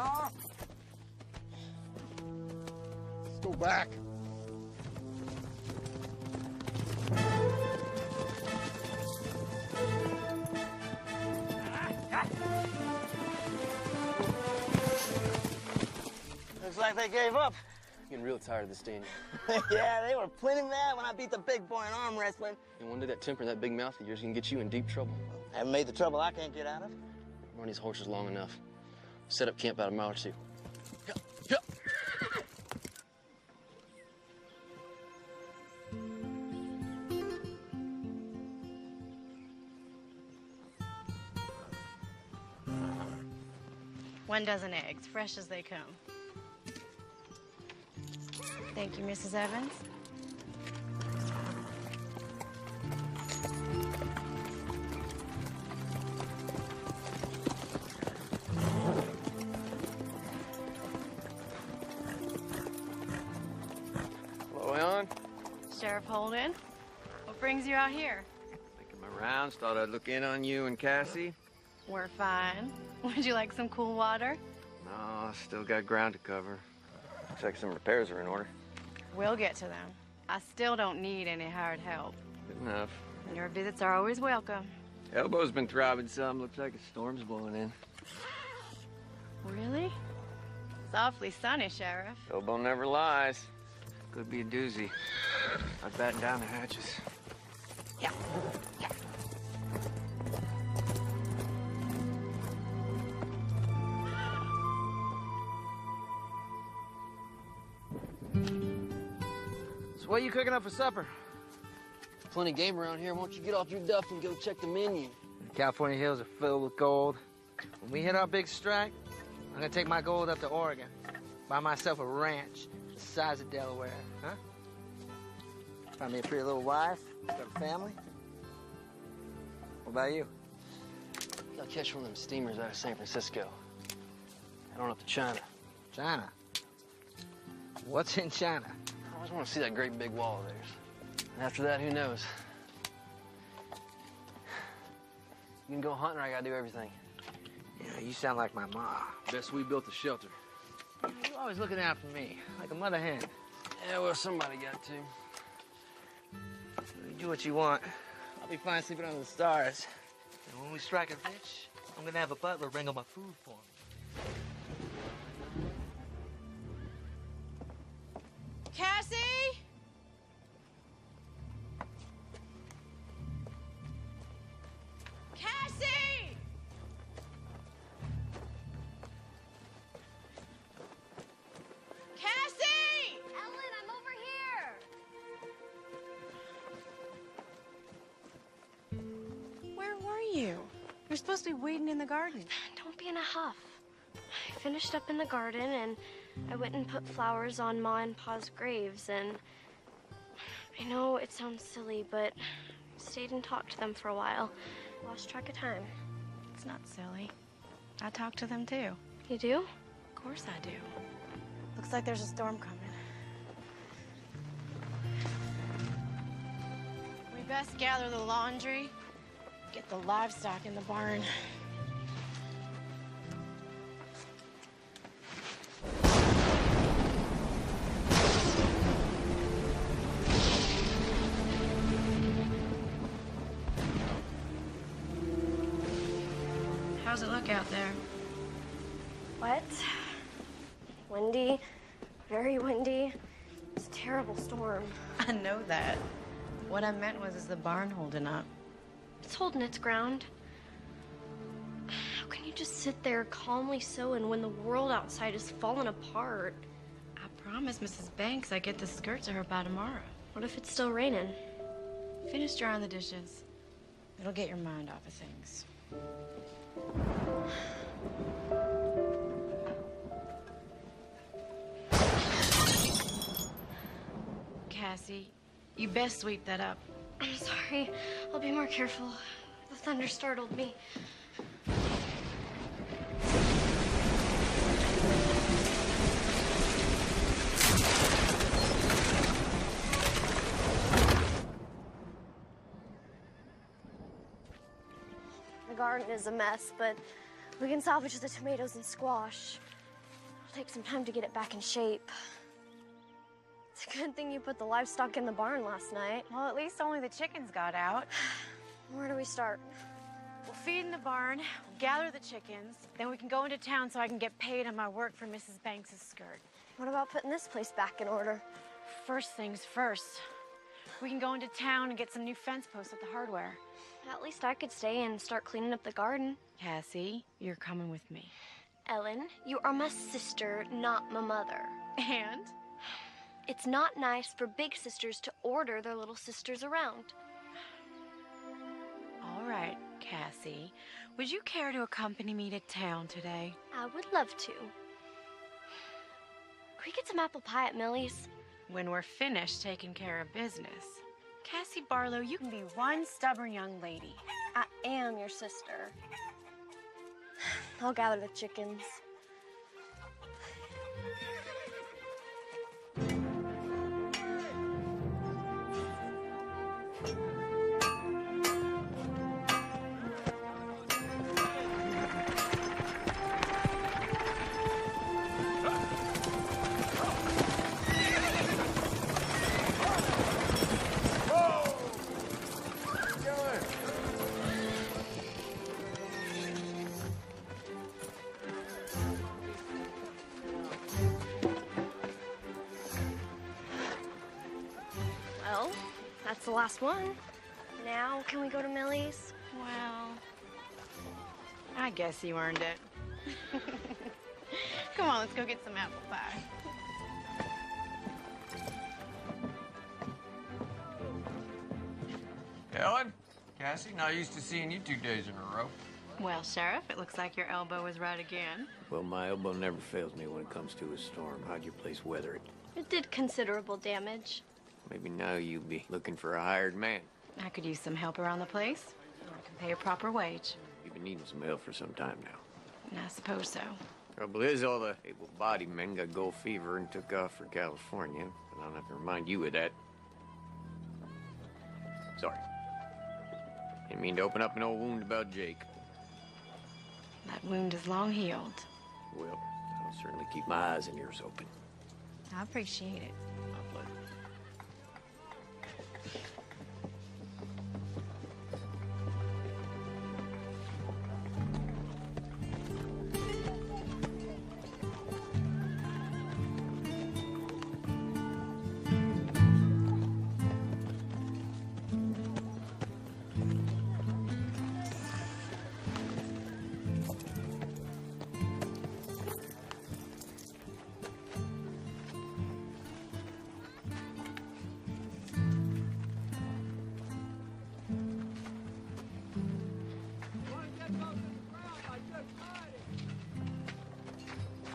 Ma! Let's go back. Looks like they gave up. Getting real tired of this, Danny. Yeah, they were plenty mad when I beat the big boy in arm wrestling. And one day that temper and that big mouth of yours can get you in deep trouble. I haven't made the trouble I can't get out of. Run these horses long enough. Set up camp about a mile or two. One dozen eggs, fresh as they come. Thank you, Mrs. Evans. Hello, Ellen. Sheriff Holden, what brings you out here? Making my rounds. Thought I'd look in on you and Cassie. We're fine. Would you like some cool water? No, still got ground to cover. Looks like some repairs are in order. We'll get to them. I still don't need any hired help. Good enough. Your visits are always welcome. Elbow's been throbbing some. Looks like a storm's blowing in. Really? It's awfully sunny, Sheriff. Elbow never lies. Could be a doozy. I'd batten down the hatches. Yeah. So what are you cooking up for supper? Plenty of game around here. Why don't you get off your duff and go check the menu? The California hills are filled with gold. When we hit our big strike, I'm gonna take my gold up to Oregon. Buy myself a ranch the size of Delaware, huh? Find me a pretty little wife, got a family. What about you? I'll catch one of them steamers out of San Francisco. Head on up to China. China? What's in China? I always want to see that great big wall of theirs. And after that, who knows? You can go hunting or I gotta do everything. Yeah, you sound like my ma. Best we built a shelter. You're always looking out for me, like a mother hen. Yeah, well, somebody got to. You do what you want. I'll be fine sleeping under the stars. And when we strike it rich, I'm gonna have a butler bring all my food for me. Cassie? Cassie! Cassie! Ellen, I'm over here. Where were you? You're supposed to be waiting in the garden. Don't be in a huff. I finished up in the garden and I went and put flowers on Ma and Pa's graves, and I know it sounds silly, but I stayed and talked to them for a while. Lost track of time. It's not silly. I talk to them too. You do? Of course I do. Looks like there's a storm coming. We best gather the laundry, get the livestock in the barn. How's it look out there? Wet, windy, very windy. It's a terrible storm. I know that. What I meant was, is the barn holding up? It's holding its ground. How can you just sit there calmly sewing when the world outside is falling apart? I promised Mrs. Banks I'd get the skirt to her by tomorrow. What if it's still raining? Finish drying the dishes. It'll get your mind off of things. Cassie, you best sweep that up. I'm sorry. I'll be more careful. The thunder startled me. The garden is a mess, but we can salvage the tomatoes and squash. It'll take some time to get it back in shape. It's a good thing you put the livestock in the barn last night. Well, at least only the chickens got out. Where do we start? We'll feed in the barn, we'll gather the chickens, then we can go into town so I can get paid on my work for Mrs. Banks' skirt. What about putting this place back in order? First things first. We can go into town and get some new fence posts at the hardware. At least I could stay and start cleaning up the garden. Cassie, you're coming with me. Ellen, you are my sister, not my mother. And? It's not nice for big sisters to order their little sisters around. All right, Cassie. Would you care to accompany me to town today? I would love to. Can we get some apple pie at Millie's? When we're finished taking care of business. Cassie Barlow, you can be one stubborn young lady. I am your sister. I'll gather the chickens. Well, that's the last one. Now, can we go to Millie's? Well, I guess you earned it. Come on, let's go get some apple pie. Ellen, Cassie, not used to seeing you 2 days in a row. Well, Sheriff, it looks like your elbow is right again. Well, my elbow never fails me when it comes to a storm. How'd your place weather it? It did considerable damage. Maybe now you'll be looking for a hired man. I could use some help around the place. I can pay a proper wage. You've been needing some help for some time now. And I suppose so. Trouble is, all the able-bodied men got gold fever and took off for California. But I don't have to remind you of that. Sorry. Didn't mean to open up an old wound about Jake. That wound is long healed. Well, I'll certainly keep my eyes and ears open. I appreciate it. My pleasure.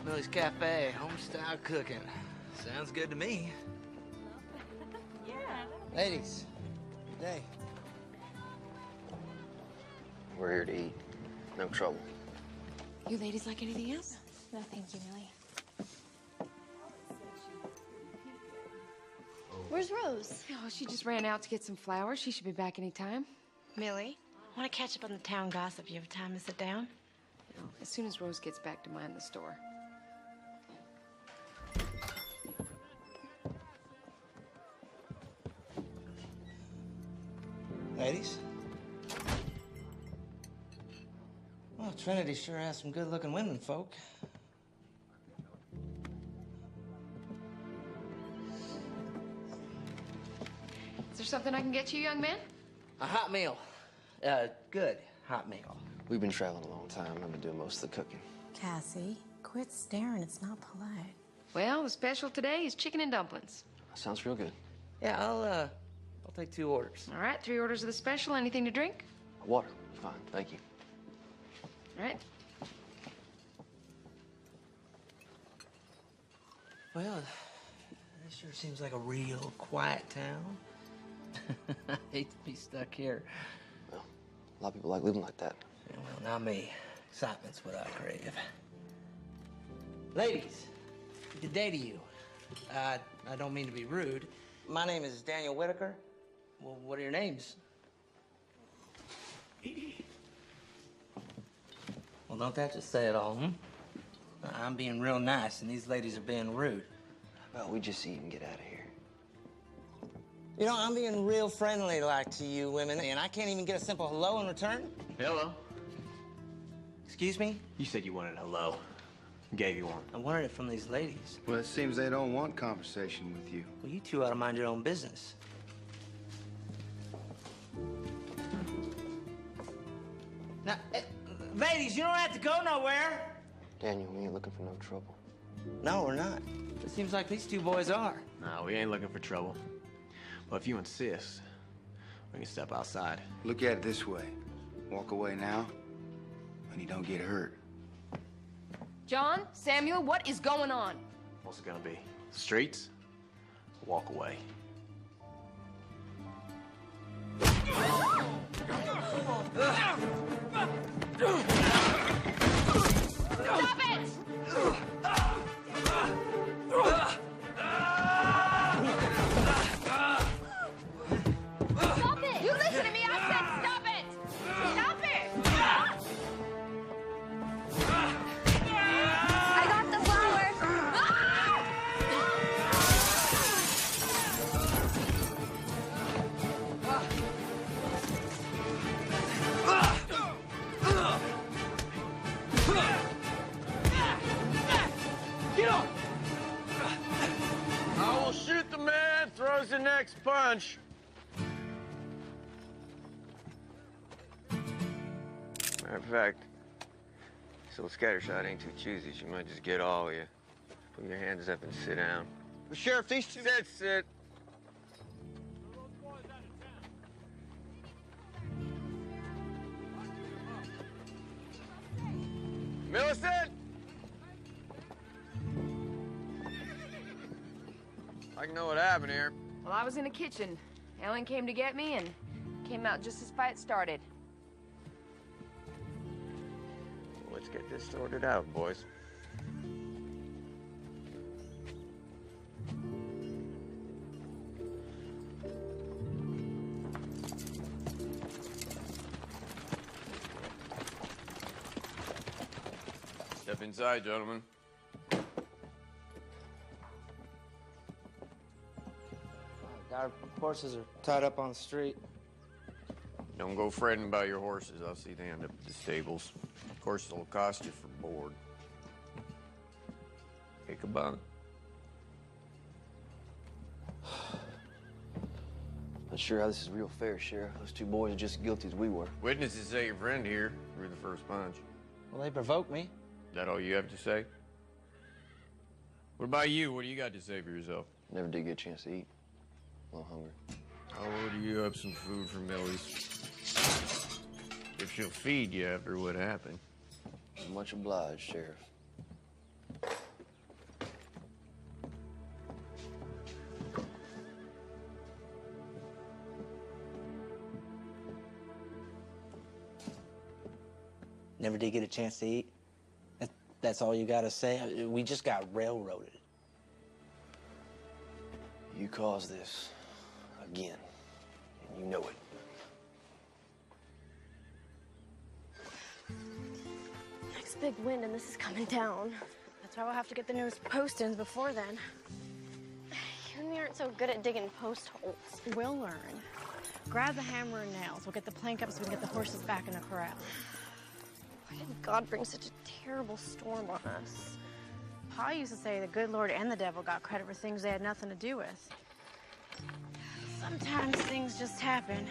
Millie's Cafe, home-style cooking. Sounds good to me. Yeah. Ladies, good day. We're here to eat. No trouble. You ladies like anything else? No, thank you, Millie. Where's Rose? Oh, she just ran out to get some flowers. She should be back any time. Millie, want to catch up on the town gossip? You have time to sit down? No, as soon as Rose gets back to mind the store. Ladies? Well, Trinity sure has some good-looking women, folk. Is there something I can get you, young man? A hot meal. Good hot meal. We've been traveling a long time. I've been doing most of the cooking. Cassie, quit staring. It's not polite. Well, the special today is chicken and dumplings. Sounds real good. Yeah, I'll take 2 orders. All right, 3 orders of the special. Anything to drink? Water. Fine. Thank you. All right. Well, this sure seems like a real quiet town. I hate to be stuck here. Well, a lot of people like living like that. Yeah, well, not me. Excitement's what I crave. Ladies, good day to you. I don't mean to be rude. My name is Daniel Whitaker. Well, what are your names? Well, don't that just say it all, hmm? I'm being real nice, and these ladies are being rude. How about we just eat and get out of here? You know, I'm being real friendly like to you women, and I can't even get a simple hello in return. Hello. Excuse me? You said you wanted hello. Gave you one. I wanted it from these ladies. Well, it seems they don't want conversation with you. Well, you two ought to mind your own business. Now, ladies, you don't have to go nowhere. Daniel, we ain't looking for no trouble. No, we're not. It seems like these two boys are. No, we ain't looking for trouble. But if you insist, we can step outside. Look at it this way. Walk away now, and you don't get hurt. John, Samuel, what is going on? What's it gonna be? Streets? Walk away. Stop it! Stop it! You listen to me, I said stop it! Stop it! I got the flower. I will shoot the man, throws the next punch. Matter of fact, this little scattershot ain't too choosy. She might just get all of you. Put your hands up and sit down. Well, Sheriff, these two... That's it. Millicent! I can know what happened here. Well, I was in the kitchen. Ellen came to get me and came out just as fight started. Let's get this sorted out, boys. Step inside, gentlemen. Our horses are tied up on the street. Don't go fretting about your horses. I'll see they end up at the stables. Of course, it'll cost you for board. Ichabod. Not sure how this is real fair, Sheriff. Those two boys are just as guilty as we were. Witnesses say your friend here threw the first punch. Well, they provoked me. Is that all you have to say? What about you? What do you got to say for yourself? Never did get a chance to eat. A little hungry. I'll order you up some food from Millie's. If she'll feed you after what happened. Much obliged, Sheriff. Never did get a chance to eat. That's all you gotta say? We just got railroaded. You caused this again, and you know it. Next big wind and this is coming down. That's why we'll have to get the newest post-ins before then. You and me aren't so good at digging post holes. We'll learn. Grab the hammer and nails. We'll get the plank up so we can get the horses back in the corral. Why did God bring such a terrible storm on us? Pa used to say the good Lord and the devil got credit for things they had nothing to do with. Sometimes things just happen.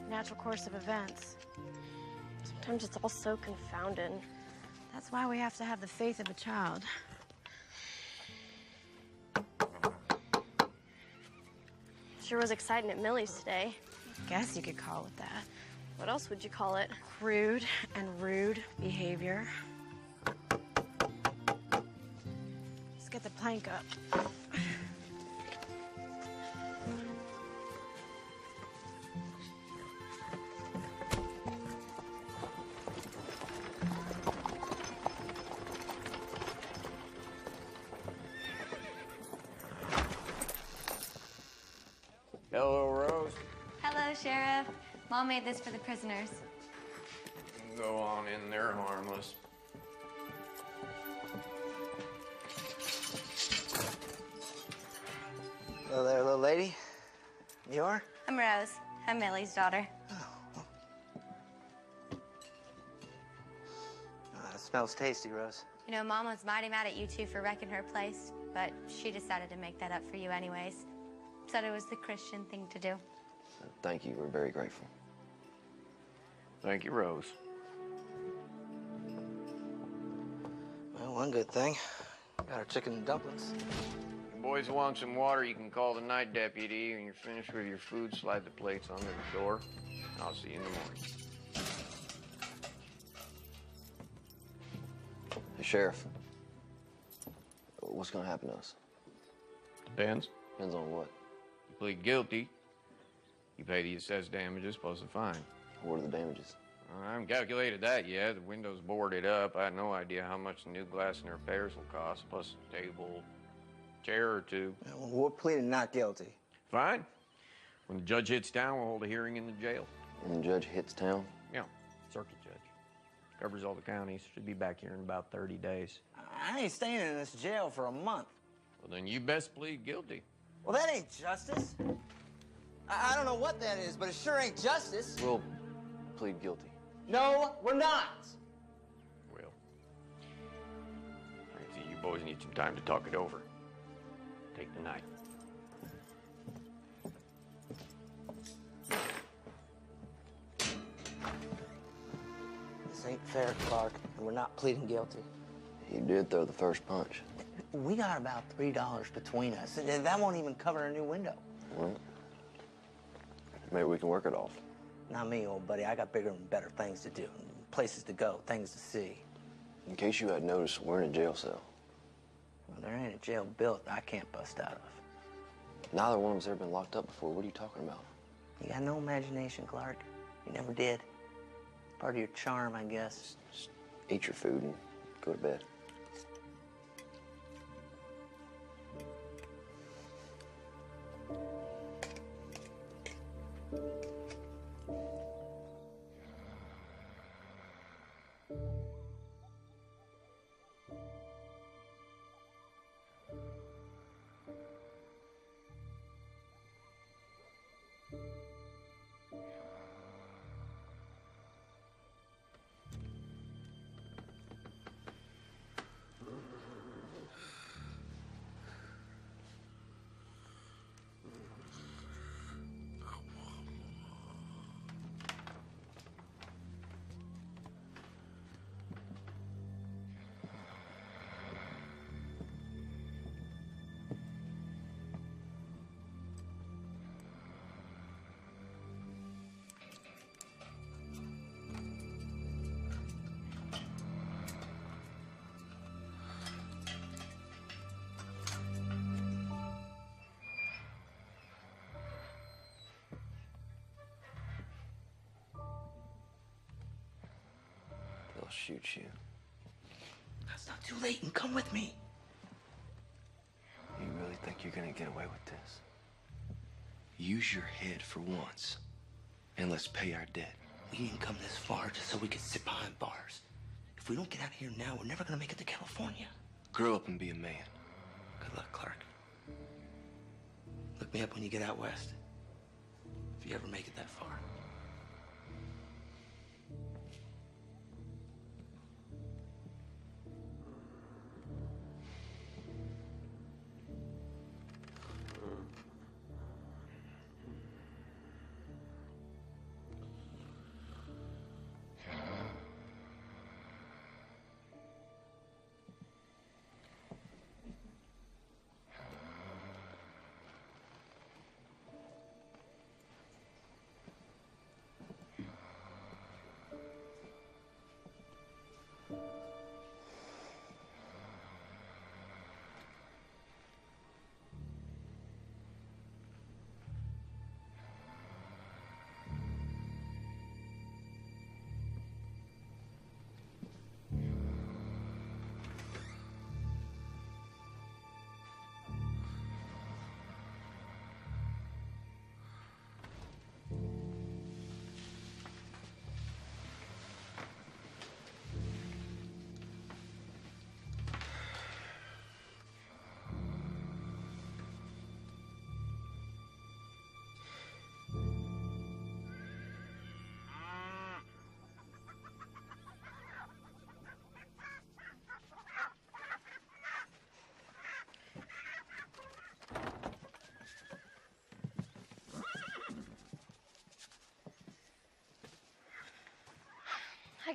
Natural course of events. Sometimes it's all so confounded. That's why we have to have the faith of a child. Sure was exciting at Millie's today. Guess you could call it that. What else would you call it? Crude and rude behavior. Let's get the plank up. Hello, Rose. Hello, Sheriff. Mom made this for the prisoners. Go on in there harmless. Hello, lady. You are? I'm Rose. I'm Millie's daughter. It smells tasty, Rose. You know, Mom was mighty mad at you two for wrecking her place, but she decided to make that up for you anyways. Said it was the Christian thing to do. Thank you. We're very grateful. Thank you, Rose. Well, one good thing. Got our chicken and dumplings. If you boys want some water, you can call the night deputy. When you're finished with your food, slide the plates under the door. I'll see you in the morning. Hey, Sheriff. What's gonna happen to us? Depends. Depends on what. You plead guilty, you pay the assessed damages plus a fine. What are the damages? I haven't calculated that yet. The window's boarded up. I had no idea how much the new glass and repairs will cost, plus a table, chair or two. Well, we're pleading not guilty. Fine. When the judge hits town, we'll hold a hearing in the jail. When the judge hits town? Yeah, circuit judge. Covers all the counties. Should be back here in about 30 days. I ain't staying in this jail for a month. Well, then you best plead guilty. Well, that ain't justice. I don't know what that is, but it sure ain't justice. We'll plead guilty. No, we're not. Well, I see you boys need some time to talk it over. Take the night. This ain't fair, Clark, and we're not pleading guilty. You did throw the first punch. We got about $3 between us, and that won't even cover our new window. Well, maybe we can work it off. Not me, old buddy. I got bigger and better things to do, places to go, things to see. In case you hadn't noticed, we're in a jail cell. Well, there ain't a jail built I can't bust out of. Neither one of us ever been locked up before. What are you talking about? You got no imagination, Clark. You never did. Part of your charm, I guess. Just eat your food and go to bed. They'll shoot you. It's not too late, and come with me. You really think you're gonna get away with this? Use your head for once, and let's pay our debt. We didn't come this far just so we could sit behind bars. If we don't get out of here now, we're never gonna make it to California. Grow up and be a man. Good luck, Clark. Look me up when you get out west. If you ever make it that far.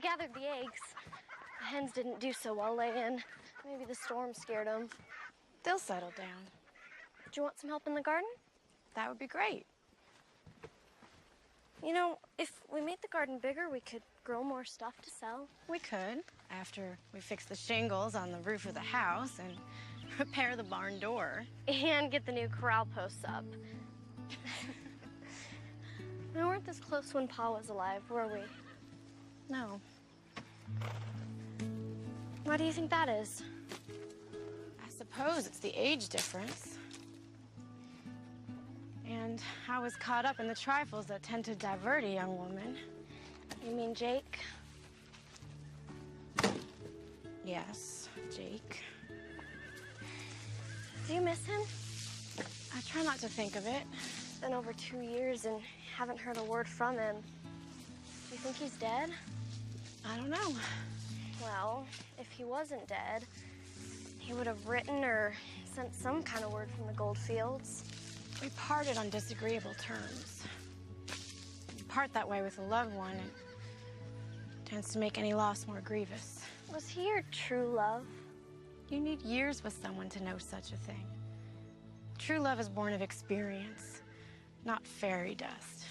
gathered the eggs. The hens didn't do so well laying. Maybe the storm scared them. They'll settle down. Do you want some help in the garden? That would be great. You know, if we made the garden bigger, we could grow more stuff to sell. We could, after we fix the shingles on the roof of the house and repair the barn door. And get the new corral posts up. We weren't this close when Pa was alive, were we? No. Why do you think that is? I suppose it's the age difference. And I was caught up in the trifles that tend to divert a young woman. You mean Jake? Yes, Jake. Do you miss him? I try not to think of it. It's been over 2 years and haven't heard a word from him. Do you think he's dead? I don't know. Well, if he wasn't dead, he would have written or sent some kind of word from the gold fields. We parted on disagreeable terms. You part that way with a loved one, it tends to make any loss more grievous. Was he your true love? You need years with someone to know such a thing. True love is born of experience, not fairy dust.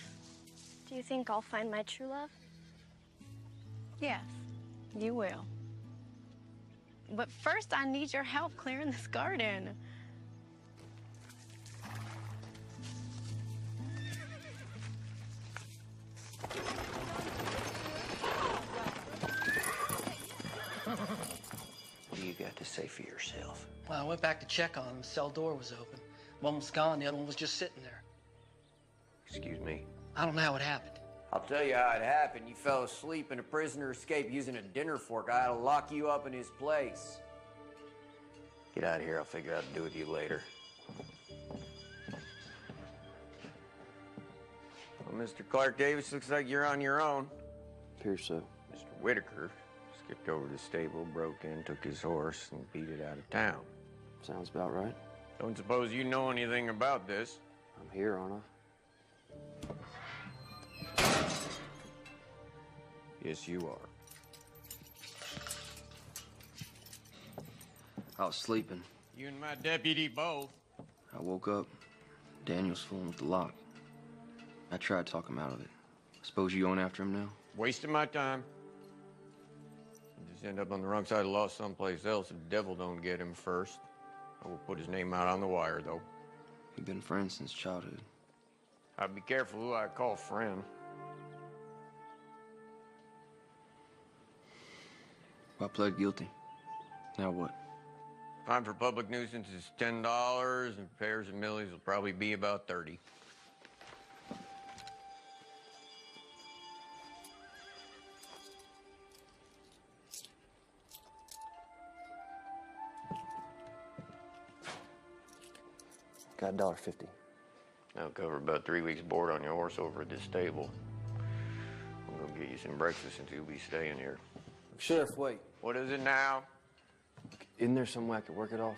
Do you think I'll find my true love? Yes, you will. But first, I need your help clearing this garden. What do you got to say for yourself? Well, I went back to check on him. The cell door was open. One was gone, the other one was just sitting there. Excuse me? I don't know how it happened. I'll tell you how it happened. You fell asleep and a prisoner escaped using a dinner fork. I had to lock you up in his place. Get out of here. I'll figure out what to do with you later. Well, Mr. Clark Davis, looks like you're on your own. Appears so. Mr. Whitaker skipped over to the stable, broke in, took his horse, and beat it out of town. Sounds about right. Don't suppose you know anything about this. I'm here, aren't I? Yes, you are. I was sleeping. You and my deputy both. I woke up. Daniel's fooling with the lock. I tried to talk him out of it. Suppose you going after him now? Wasting my time. You just end up on the wrong side of the law someplace else if the devil don't get him first. I will put his name out on the wire, though. We've been friends since childhood. I'd be careful who I call friend. I pled guilty. Now what? Fine for public nuisance is $10, and repairs and millies will probably be about 30. Got $1.50. That'll cover about 3 weeks' board on your horse over at this stable. I'm gonna get you some breakfast since you'll be staying here. Sheriff, wait. What is it now? Isn't there some way I could work it off?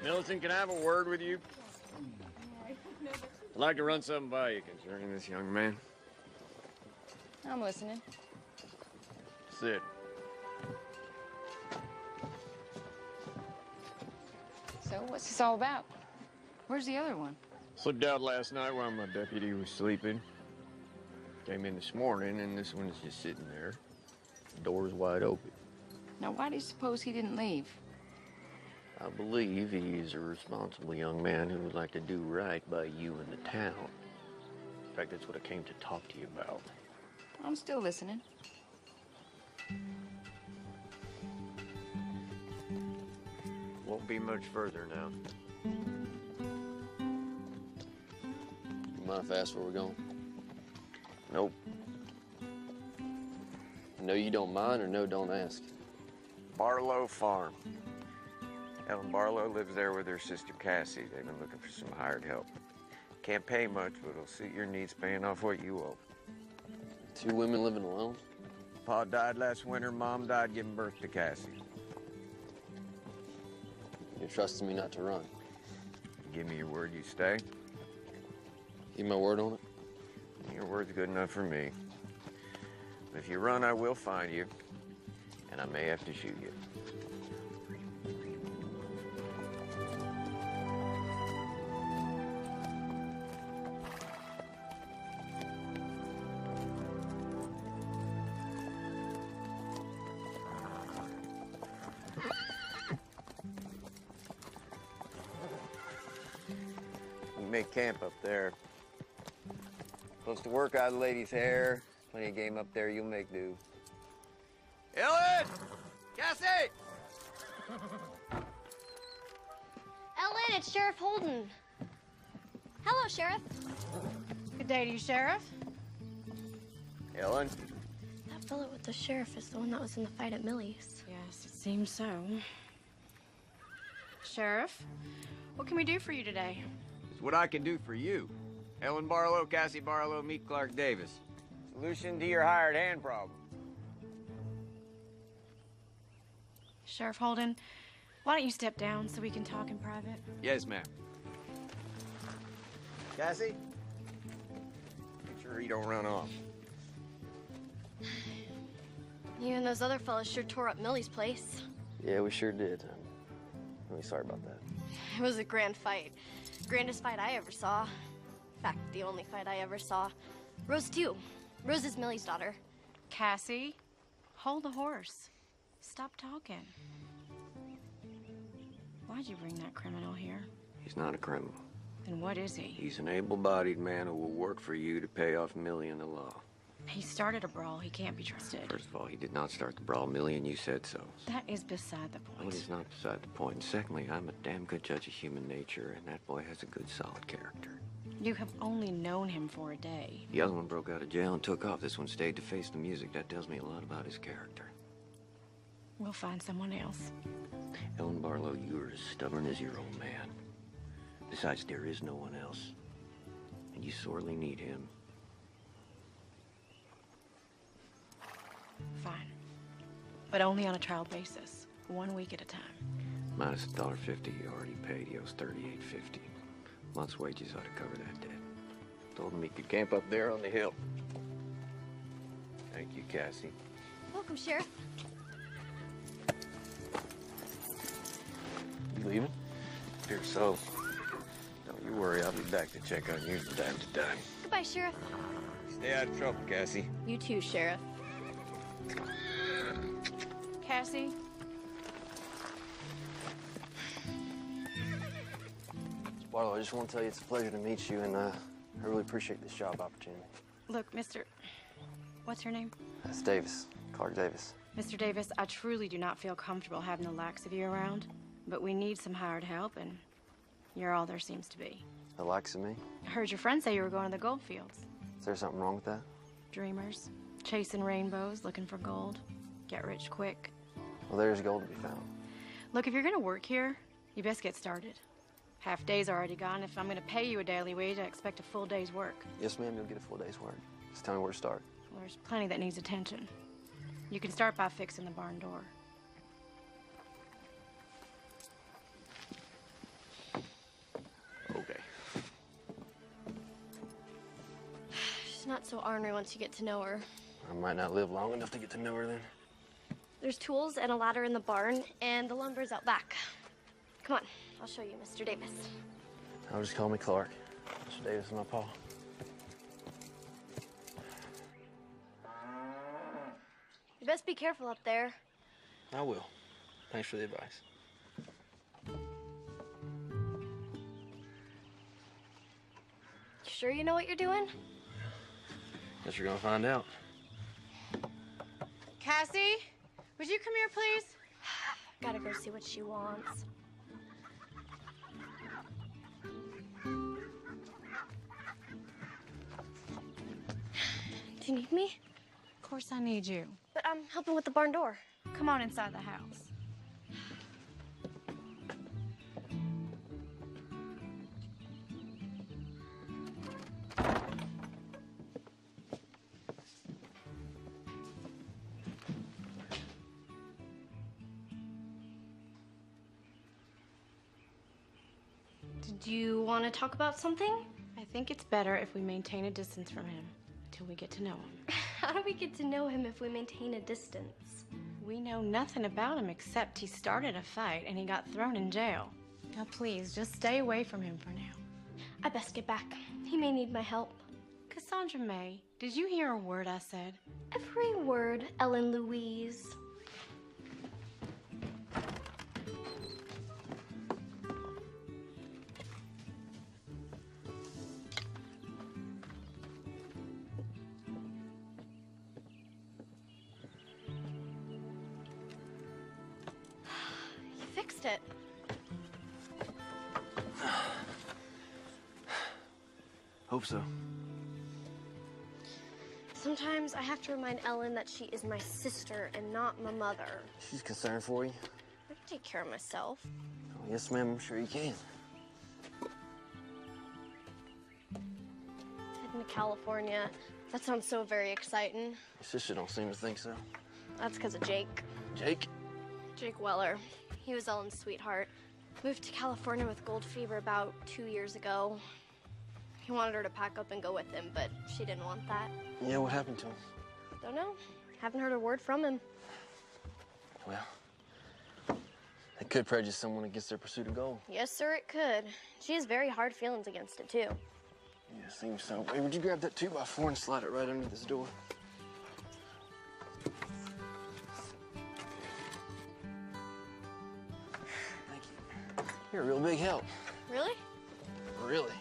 Millicent, can I have a word with you? I'd like to run something by you concerning this young man. I'm listening. Sit. So, what's this all about? Where's the other one? Slipped out last night while my deputy was sleeping. Came in this morning, and this one's just sitting there. The door's wide open. Now, why do you suppose he didn't leave? I believe he's a responsible young man who would like to do right by you and the town. In fact, that's what I came to talk to you about. I'm still listening. Won't be much further now. You mind if I ask where we're going? Nope. No, you don't mind, or no, don't ask? Barlow Farm. Ellen Barlow lives there with her sister Cassie. They've been looking for some hired help. Can't pay much, but it'll suit your needs paying off what you owe. 2 women living alone? Pa died last winter, Mom died giving birth to Cassie. You're trusting me not to run? Give me your word you stay. Give my word on it? Your word's good enough for me. But if you run, I will find you, and I may have to shoot you. We make camp up there. Close to work out of the lady's hair. Plenty of game up there, you'll make do. Ellen! Cassie! Ellen, it's Sheriff Holden. Hello, Sheriff. Good day to you, Sheriff. Ellen? That fellow with the sheriff is the one that was in the fight at Millie's. Yes, it seems so. Sheriff, what can we do for you today? It's what I can do for you. Ellen Barlow, Cassie Barlow, meet Clark Davis. Solution to your hired hand problem. Sheriff Holden, why don't you step down so we can talk in private? Yes, ma'am. Cassie? Make sure he don't run off. You and those other fellas sure tore up Millie's place. Yeah, we sure did. I'm really sorry about that. It was a grand fight. Grandest fight I ever saw. In fact, the only fight I ever saw. Rose, too. Rose is Millie's daughter. Cassie, hold the horse. Stop talking. Why'd you bring that criminal here? He's not a criminal. Then what is he? He's an able-bodied man who will work for you to pay off Millie and the law. He started a brawl. He can't be trusted. First of all, he did not start the brawl. Millie and you said so. That is beside the point. Well, it's not beside the point. And secondly, I'm a damn good judge of human nature, and that boy has a good, solid character. You have only known him for a day. The other one broke out of jail and took off. This one stayed to face the music. That tells me a lot about his character. We'll find someone else. Ellen Barlow, you are as stubborn as your old man. Besides, there is no one else. And you sorely need him. Fine. But only on a trial basis. 1 week at a time. Minus $1.50 you already paid. He owes $38.50. Month's wages ought to cover that debt. Told him he could camp up there on the hill. Thank you, Cassie. Welcome, Sheriff. You leaving? Fear so. Don't you worry, I'll be back to check on you from time to time. Goodbye, Sheriff. Stay out of trouble, Cassie. You too, Sheriff. Cassie? Barlow, I just want to tell you it's a pleasure to meet you, and I really appreciate this job opportunity. Look, what's your name? That's Davis, Clark Davis. Mr. Davis, I truly do not feel comfortable having the likes of you around, but we need some hired help, and you're all there seems to be. The likes of me? I heard your friend say you were going to the gold fields. Is there something wrong with that? Dreamers, chasing rainbows, looking for gold, get rich quick. Well, there's gold to be found. Look, if you're going to work here, you best get started. Half day's already gone. If I'm going to pay you a daily wage, I expect a full day's work. Yes, ma'am, you'll get a full day's work. Just tell me where to start. Well, there's plenty that needs attention. You can start by fixing the barn door. Okay. She's not so ornery once you get to know her. I might not live long enough to get to know her then. There's tools and a ladder in the barn, and the lumber's out back. Come on, I'll show you, Mr. Davis. I'll just call me Clark. Mr. Davis is my pa. You best be careful up there. I will. Thanks for the advice. You sure you know what you're doing? Guess you're gonna find out. Cassie, would you come here, please? Gotta go see what she wants. Do you need me? Of course I need you. But I'm helping with the barn door. Come on inside the house. Did you want to talk about something? I think it's better if we maintain a distance from him till we get to know him. How do we get to know him if we maintain a distance? We know nothing about him except he started a fight and he got thrown in jail. Now please, just stay away from him for now. I best get back. He may need my help. Cassandra May, did you hear a word I said? Every word, Ellen Louise. Fixed it. Hope so. Sometimes I have to remind Ellen that she is my sister and not my mother. She's concerned for you. I can take care of myself. Oh, yes, ma'am, I'm sure you can. Heading to California. That sounds so very exciting. Your sister don't seem to think so. That's because of Jake. Jake? Jake Weller. He was Ellen's sweetheart. Moved to California with gold fever about 2 years ago. He wanted her to pack up and go with him, but she didn't want that. Yeah, what happened to him? Don't know. Haven't heard a word from him. Well, it could prejudice someone against their pursuit of gold. Yes, sir, it could. She has very hard feelings against it, too. Yeah, seems so. Hey, would you grab that 2x4 and slide it right under this door? Thank you. You're a real big help. Really? Really?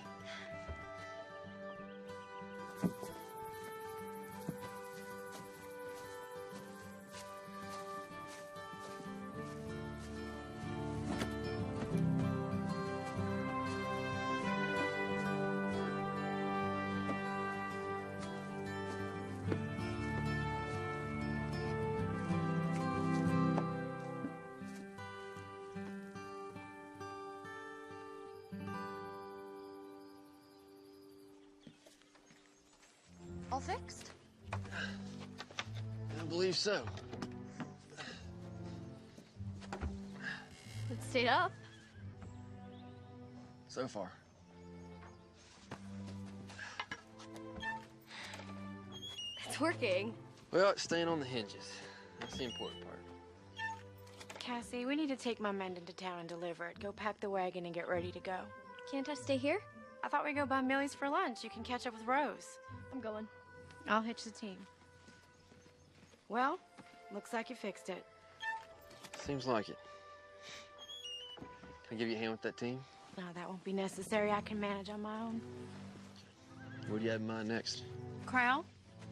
All fixed? I believe so. It stayed up. So far. It's working. Well, it's staying on the hinges. That's the important part. Cassie, we need to take my mending to town and deliver it. Go pack the wagon and get ready to go. Can't I stay here? I thought we'd go by Millie's for lunch. You can catch up with Rose. I'm going. I'll hitch the team. Well, looks like you fixed it. Seems like it. Can I give you a hand with that team? No, that won't be necessary. I can manage on my own. What do you have in mind next? Crowd.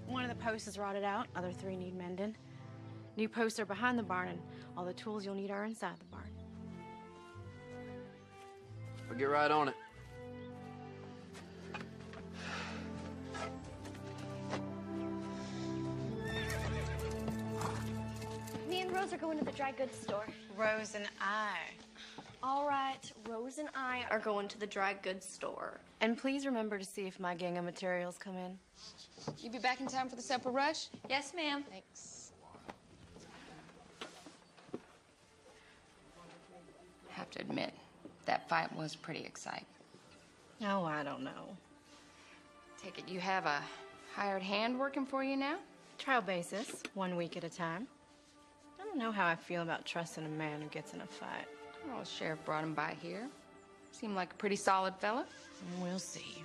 One of the posts is rotted out. Other 3 need mending. New posts are behind the barn, and all the tools you'll need are inside the barn. We'll get right on it. Me and Rose are going to the dry goods store. Rose and I. All right, Rose and I are going to the dry goods store. And please remember to see if my gang of materials come in. You be back in time for the supper rush? Yes, ma'am. Thanks. Have to admit, that fight was pretty exciting. Oh, I don't know. Take it you have a hired hand working for you now? Trial basis, 1 week at a time. I don't know how I feel about trusting a man who gets in a fight. Well, the sheriff brought him by here. Seemed like a pretty solid fella. We'll see.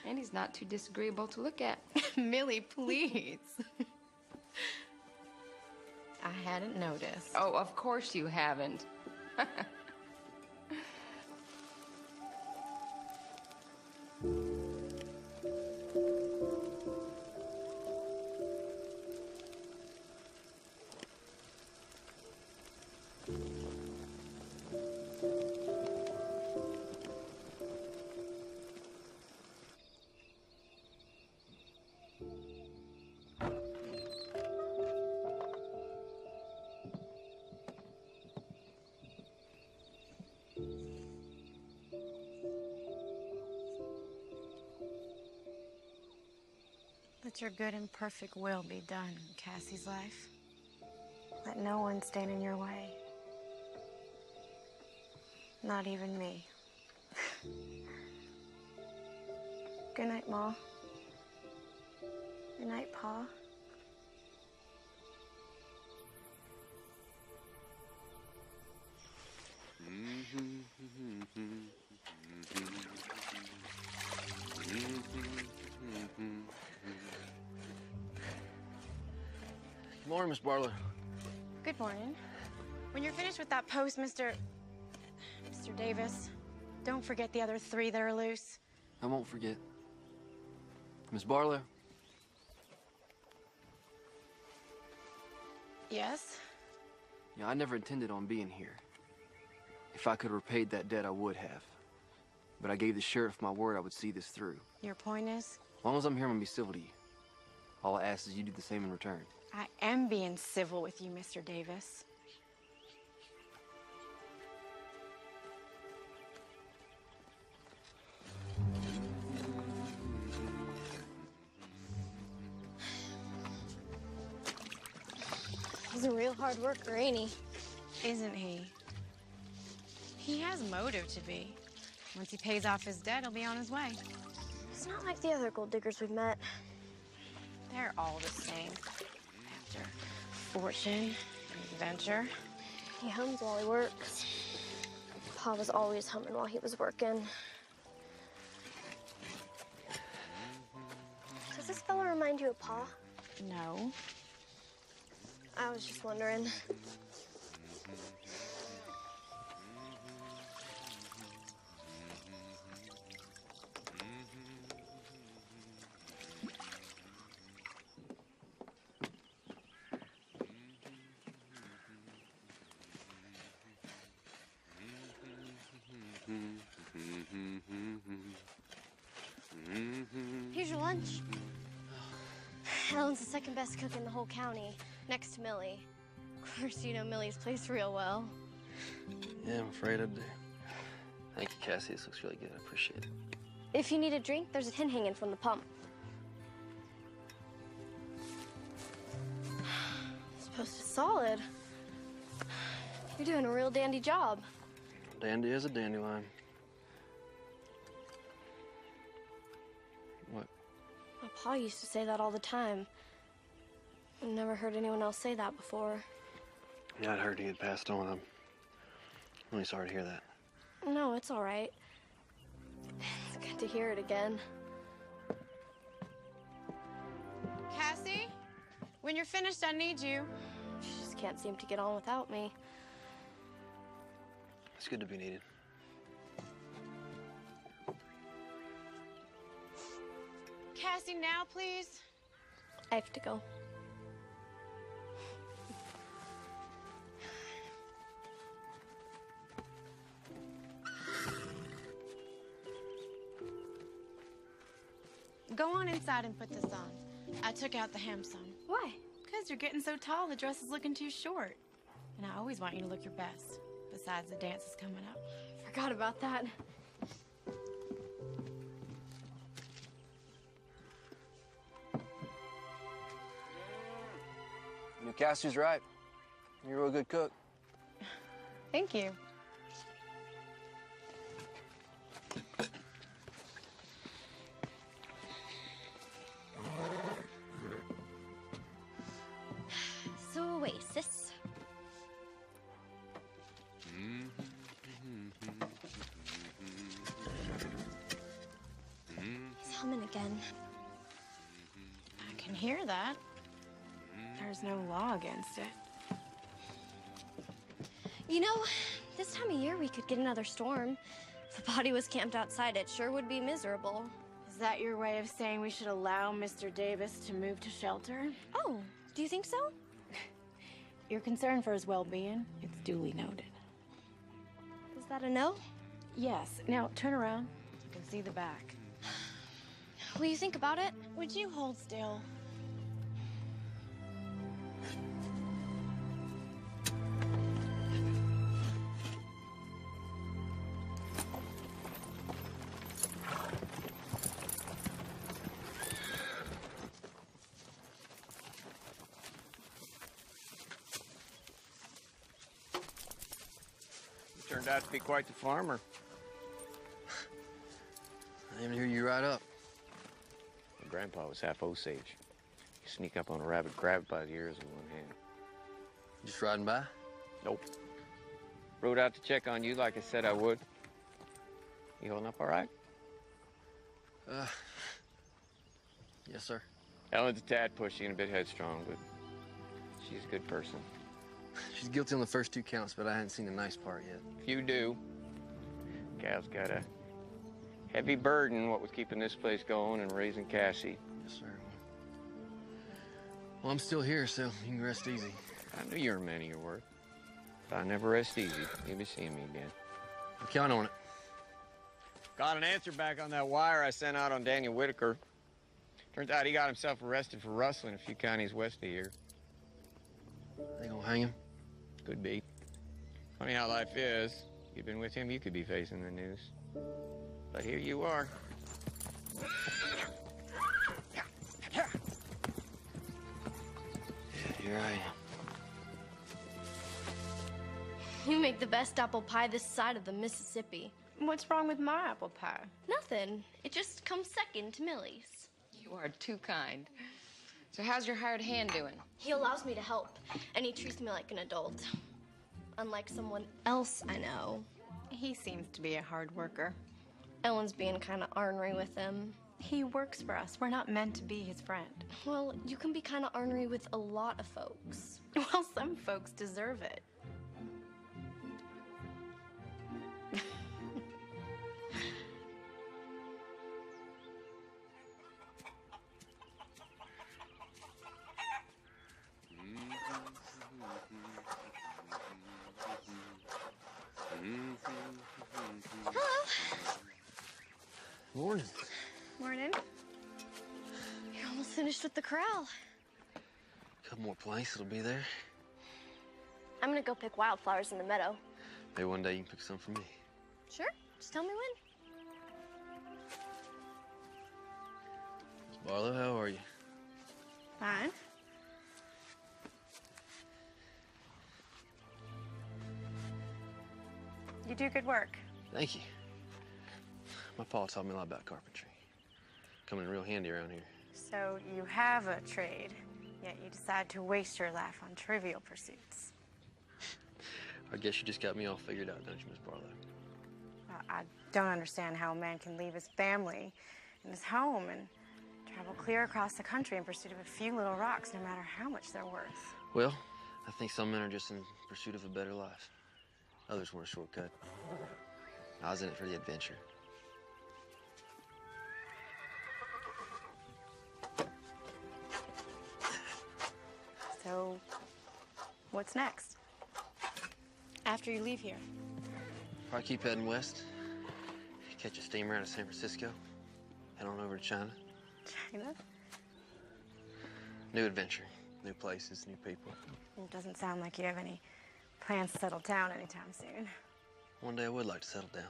And he's not too disagreeable to look at. Millie, please. I hadn't noticed. Oh, of course you haven't. Let your good and perfect will be done in Cassie's life. Let no one stand in your way. Not even me. Good night, Ma. Good night, Pa. Good morning, Miss Barlow. Good morning. When you're finished with that post, Mr. Davis, don't forget the other 3 that are loose. I won't forget. Miss Barlow? Yes? Yeah, I never intended on being here. If I could have repaid that debt, I would have. But I gave the sheriff my word I would see this through. Your point is? As long as I'm here, I'm gonna be civil to you. All I ask is you do the same in return. I am being civil with you, Mr. Davis. He's a real hard worker, ain't he? Isn't he? He has motive to be. Once he pays off his debt, he'll be on his way. He's not like the other gold diggers we've met. They're all the same. After fortune and adventure. He hums while he works. Pa was always humming while he was working. Does this fella remind you of Pa? No. I was just wondering. Here's your lunch. Ellen's the second best cook in the whole county, next to Millie. Of course, you know Millie's place real well. Yeah, I'm afraid I do. Thank you, Cassie. This looks really good. I appreciate it. If you need a drink, there's a tin hanging from the pump. This post is solid. You're doing a real dandy job. Dandy is a dandelion. What? My pa used to say that all the time. I've never heard anyone else say that before. Yeah, I'd heard he had passed on. I'm really sorry to hear that. No, it's all right. It's good to hear it again. Cassie, when you're finished, I need you. She just can't seem to get on without me. It's good to be needed. Cassie, now, please. I have to go. Go on inside and put this on. I took out the hem some. Why? Because you're getting so tall, the dress is looking too short. And I always want you to look your best. Besides, the dance is coming up. Forgot about that. You know, Cassie's right. You're a real good cook. Thank you. So, Oasis. He's humming again. I can hear that. There's no law against it. You know, this time of year we could get another storm. If the body was camped outside, it sure would be miserable. Is that your way of saying we should allow Mr. Davis to move to shelter? Oh, do you think so? You're concerned for his well-being. It's duly noted. Is that a no? Yes. Now, turn around. You can see the back. Will you think about it? Would you hold still? turned out to be quite the farmer. I didn't hear you right up. My grandpa was half Osage. You sneak up on a rabbit, grab it by the ears with one hand. Just riding by? Nope. Rode out to check on you like I said I would. You holding up all right? Yes, sir. Ellen's a tad pushy and a bit headstrong, but she's a good person. She's guilty on the first 2 counts, but I haven't seen the nice part yet. You do. Gal's got a heavy burden, what with keeping this place going and raising Cassie. Yes, sir. Well, I'm still here, so you can rest easy. I knew you were a man of your word. If I never rest easy, you'll be seeing me again. I'll count on it. Got an answer back on that wire I sent out on Daniel Whitaker. Turns out he got himself arrested for rustling a few counties west of here. They gonna hang him? Could be. Funny how life is. If you'd been with him, you could be facing the news. But here you are. Yeah, here I am. You make the best apple pie this side of the Mississippi. What's wrong with my apple pie? Nothing. It just comes second to Millie's. You are too kind. So how's your hired hand doing? He allows me to help, and he treats me like an adult. Unlike someone else I know. He seems to be a hard worker. Ellen's being kind of ornery with him. He works for us. We're not meant to be his friend. Well, you can be kind of ornery with a lot of folks. Well, some folks deserve it. Morning. Morning. You're almost finished with the corral. A couple more planks, it'll be there. I'm gonna go pick wildflowers in the meadow. Maybe one day you can pick some for me. Sure, just tell me when. Miss Barlow, how are you? Fine. You do good work. Thank you. My pa taught me a lot about carpentry. Coming in real handy around here. So you have a trade, yet you decide to waste your life on trivial pursuits. I guess you just got me all figured out, don't you, Miss Barlow? I don't understand how a man can leave his family and his home and travel clear across the country in pursuit of a few little rocks, no matter how much they're worth. Well, I think some men are just in pursuit of a better life. Others want a shortcut. I was in it for the adventure. So, what's next? After you leave here? Probably keep heading west. Catch a steamer out of San Francisco. Head on over to China. China? New adventure. New places, new people. It doesn't sound like you have any plans to settle down anytime soon. One day I would like to settle down.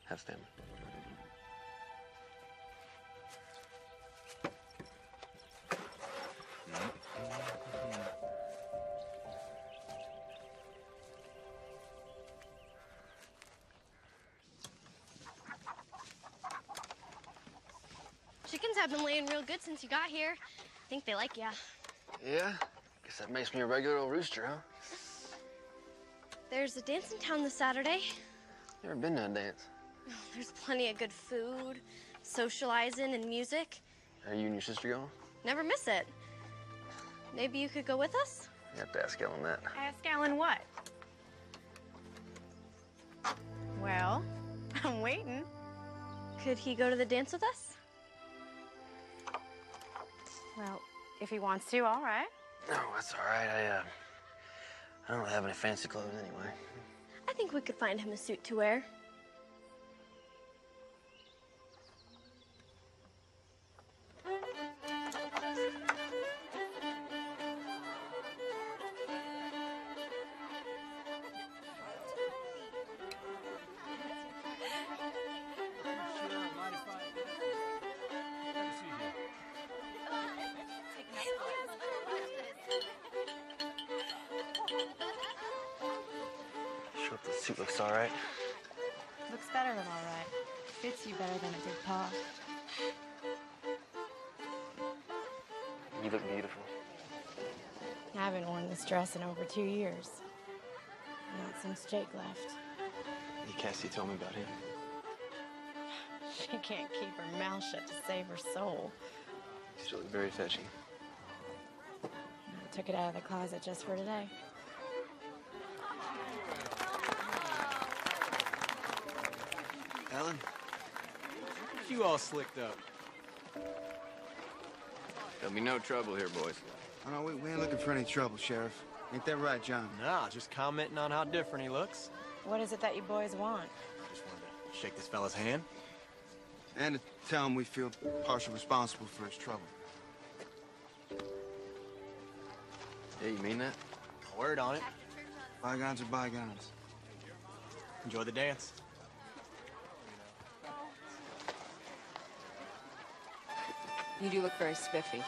Have family. Chickens have been laying real good since you got here. I think they like ya. Yeah? Guess that makes me a regular old rooster, huh? There's a dance in town this Saturday. Never been to a dance. Oh, there's plenty of good food, socializing, and music. Are you and your sister going? Never miss it. Maybe you could go with us? You have to ask Ellen that. Ask Alan what? Well, I'm waiting. Could he go to the dance with us? Well, if he wants to, all right. No, that's all right. I don't have any fancy clothes anyway. I think we could find him a suit to wear. The suit looks all right. Looks better than all right. Fits you better than it did Pa. You look beautiful. I haven't worn this dress in over 2 years. Not since Jake left. Hey, Cassie told me about him. She can't keep her mouth shut to save her soul. You still look very fetching. I took it out of the closet just for today. Ellen? You all slicked up. There'll be no trouble here, boys. Oh, no, we ain't looking for any trouble, Sheriff. Ain't that right, John? Nah, just commenting on how different he looks. What is it that you boys want? Just wanted to shake this fella's hand. And to tell him we feel partially responsible for his trouble. Yeah, you mean that? Word on it. Bygones are bygones. Enjoy the dance. You do look very spiffy.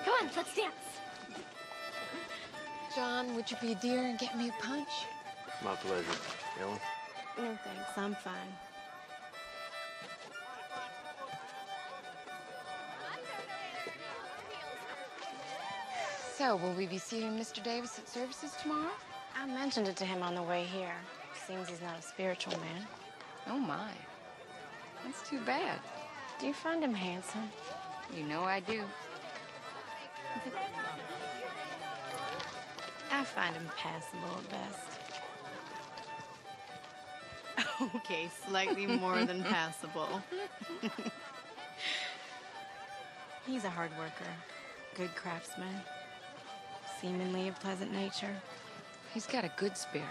Come on, let's dance. John, would you be a dear and get me a punch? My pleasure. Ellen? No thanks, I'm fine. So, will we be seeing Mr. Davis at services tomorrow? I mentioned it to him on the way here. Seems he's not a spiritual man. Oh, my. That's too bad. Do you find him handsome? You know I do. I find him passable at best. Okay, slightly more than passable. He's a hard worker, good craftsman, seemingly of pleasant nature. He's got a good spirit.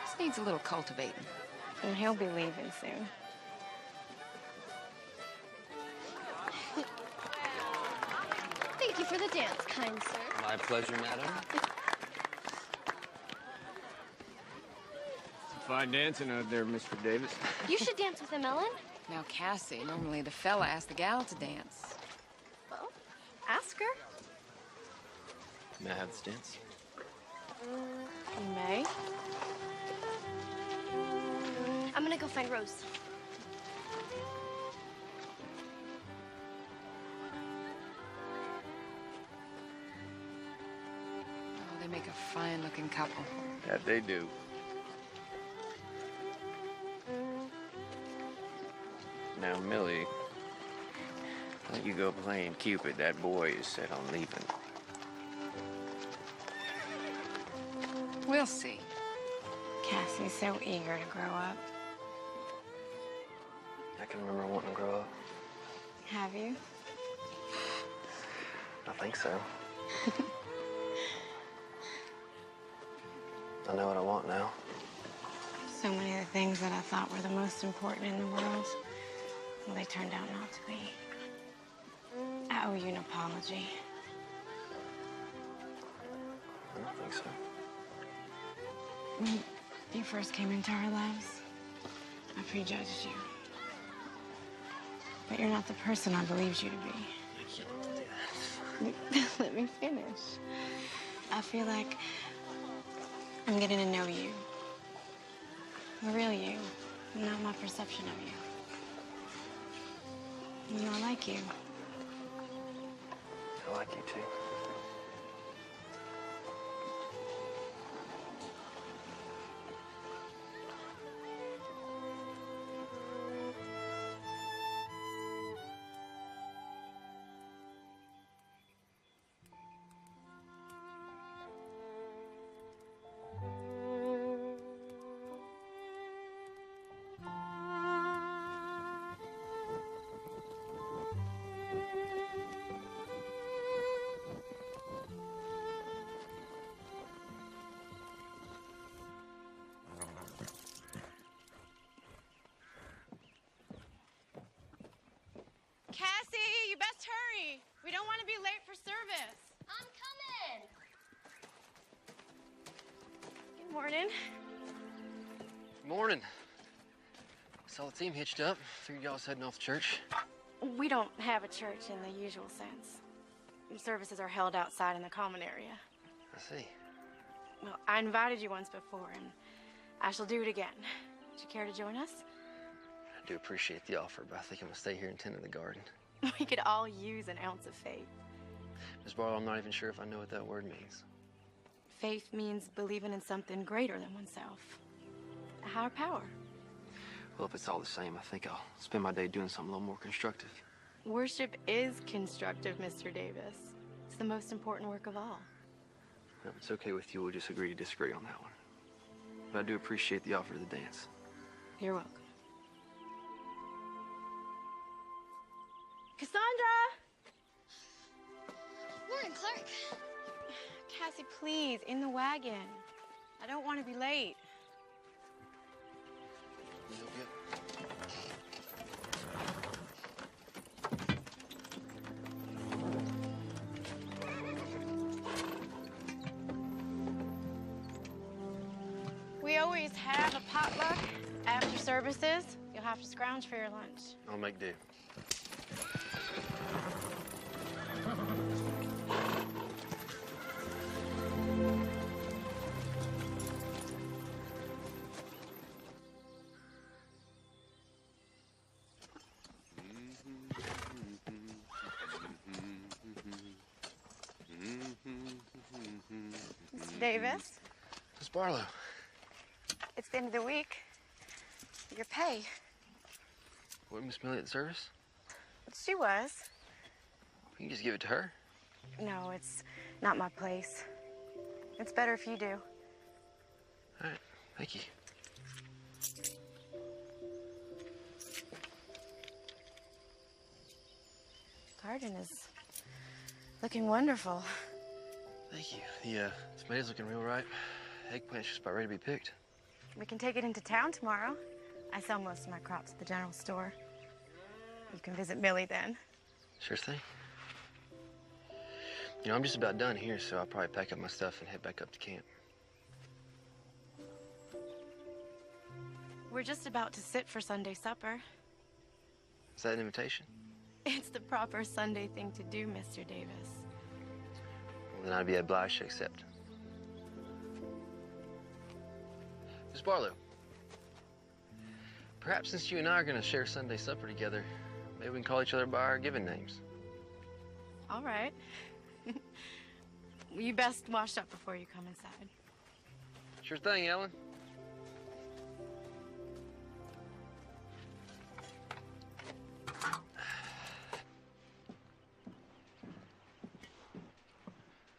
Just needs a little cultivating. And he'll be leaving soon. Thank you for the dance, kind sir. My pleasure, madam. Fine dancing out there, Mr. Davis. You should dance with him, Ellen. Now, Cassie, normally the fella asks the gal to dance. Well, ask her. May I have this dance? You may. I'm gonna go find Rose. Oh, they make a fine-looking couple. That they do. Now, Millie, let you go playing Cupid. That boy is set on leaving. We'll see. Cassie's so eager to grow up. I can remember wanting to grow up. Have you? I think so. I know what I want now. So many of the things that I thought were the most important in the world, well, they turned out not to be. I owe you an apology. I don't think so. When you first came into our lives, I prejudged you. But you're not the person I believed you to be. You don't do that. Let me finish. I feel like I'm getting to know you. The real you, not my perception of you. You know, I like you. I like you too. Cassie, you best hurry. We don't want to be late for service. I'm coming. Good morning. Morning. Saw the team hitched up. Figured y'all was heading off to church. We don't have a church in the usual sense. Services are held outside in the common area. I see. Well, I invited you once before, and I shall do it again. Would you care to join us? I do appreciate the offer, but I think I'm gonna stay here and tend to the garden. We could all use an ounce of faith. Miss Barlow, I'm not even sure if I know what that word means. Faith means believing in something greater than oneself. A higher power. Well, if it's all the same, I think I'll spend my day doing something a little more constructive. Worship is constructive, Mr. Davis. It's the most important work of all. If it's okay with you, we'll just agree to disagree on that one. But I do appreciate the offer of the dance. You're welcome. Cassandra! Morning, Clark. Cassie, please, in the wagon. I don't want to be late. We always have a potluck after services. You'll have to scrounge for your lunch. I'll make do. Mr. Davis, Miss Barlow. it's the end of the week. Your pay. What, Miss Millie at the service? She was. You can just give it to her. No, it's not my place. It's better if you do. All right, thank you. Garden is looking wonderful. Thank you. The tomatoes looking real ripe. Eggplant's just about ready to be picked. We can take it into town tomorrow. I sell most of my crops at the general store. You can visit Millie then. Sure thing. You know, I'm just about done here, so I'll probably pack up my stuff and head back up to camp. We're just about to sit for Sunday supper. Is that an invitation? It's the proper Sunday thing to do, Mr. Davis. Well, then I'd be obliged to accept. Miss Barlow, perhaps since you and I are going to share Sunday supper together, maybe we can call each other by our given names. All right. You best wash up before you come inside. Sure thing, Ellen.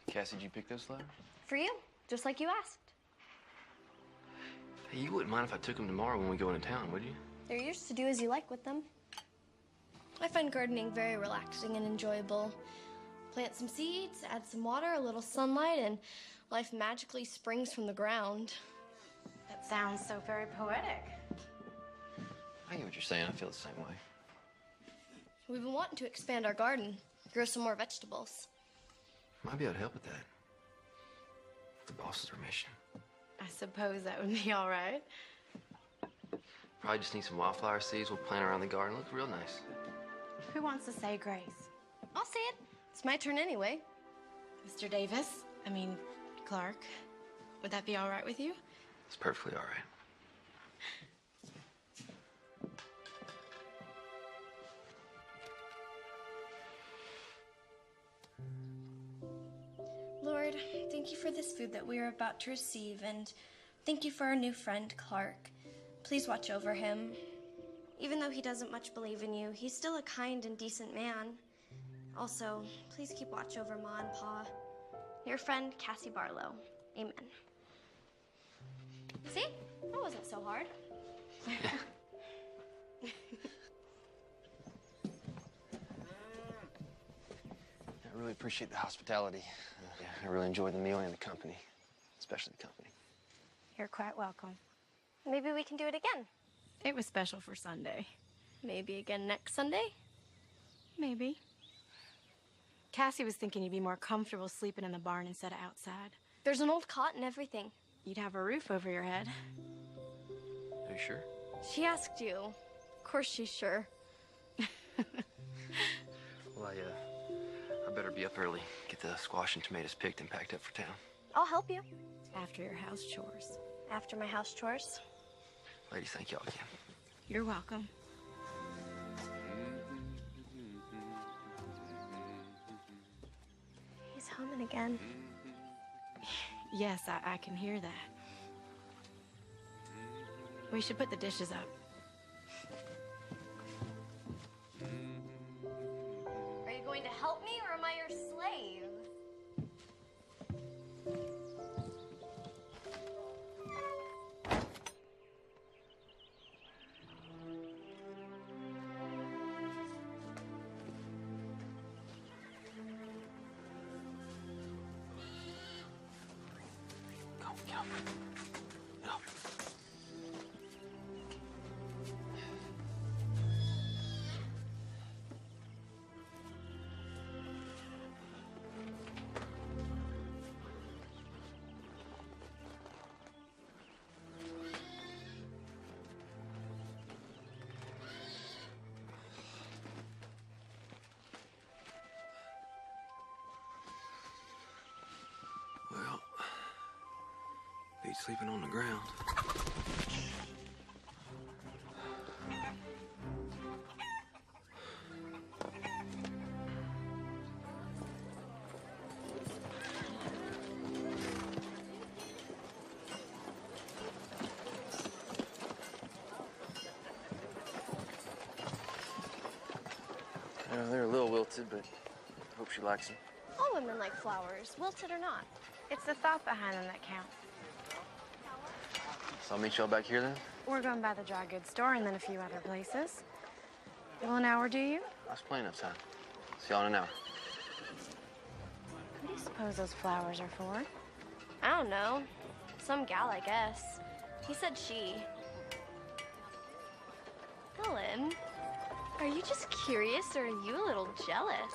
Cassie, did you pick those flowers? For you, just like you asked. Hey, you wouldn't mind if I took them tomorrow when we go into town, would you? They're yours to do as you like with them. I find gardening very relaxing and enjoyable. Plant some seeds, add some water, a little sunlight, and life magically springs from the ground. That sounds so very poetic. I get what you're saying. I feel the same way. We've been wanting to expand our garden, grow some more vegetables. Might be able to help with that. The boss's permission. I suppose that would be all right. Probably just need some wildflower seeds. We'll plant around the garden. Look real nice. Who wants to say grace? I'll say it. It's my turn anyway. Mr. Davis, I mean, Clark, would that be all right with you? It's perfectly all right. Lord, thank you for this food that we are about to receive, and thank you for our new friend, Clark. Please watch over him. Even though he doesn't much believe in you, he's still a kind and decent man. Also, please keep watch over Ma and Pa. Your friend, Cassie Barlow. Amen. See? That wasn't so hard. I really appreciate the hospitality. I really enjoyed the meal and the company, especially the company. You're quite welcome. Maybe we can do it again. It was special for Sunday. Maybe again next Sunday? Maybe. Cassie was thinking you'd be more comfortable sleeping in the barn instead of outside. There's an old cot and everything. You'd have a roof over your head. Are you sure? She asked you. Of course she's sure. Well, I better be up early, get the squash and tomatoes picked and packed up for town. I'll help you. After your house chores. After my house chores. Ladies, thank y'all again. You're welcome. He's humming again. Yes, I can hear that. We should put the dishes up. Are you going to help me, or am I your slave? Well, beat sleeping on the ground. They're a little wilted, but I hope she likes them. All women like flowers, wilted or not. It's the thought behind them that counts. So I'll meet y'all back here then? We're going by the dry goods store and then a few other places. Well, an hour, do you? That's plenty of time. See y'all in an hour. Who do you suppose those flowers are for? I don't know. Some gal, I guess. He said she. Ellen, are you just curious or are you a little jealous?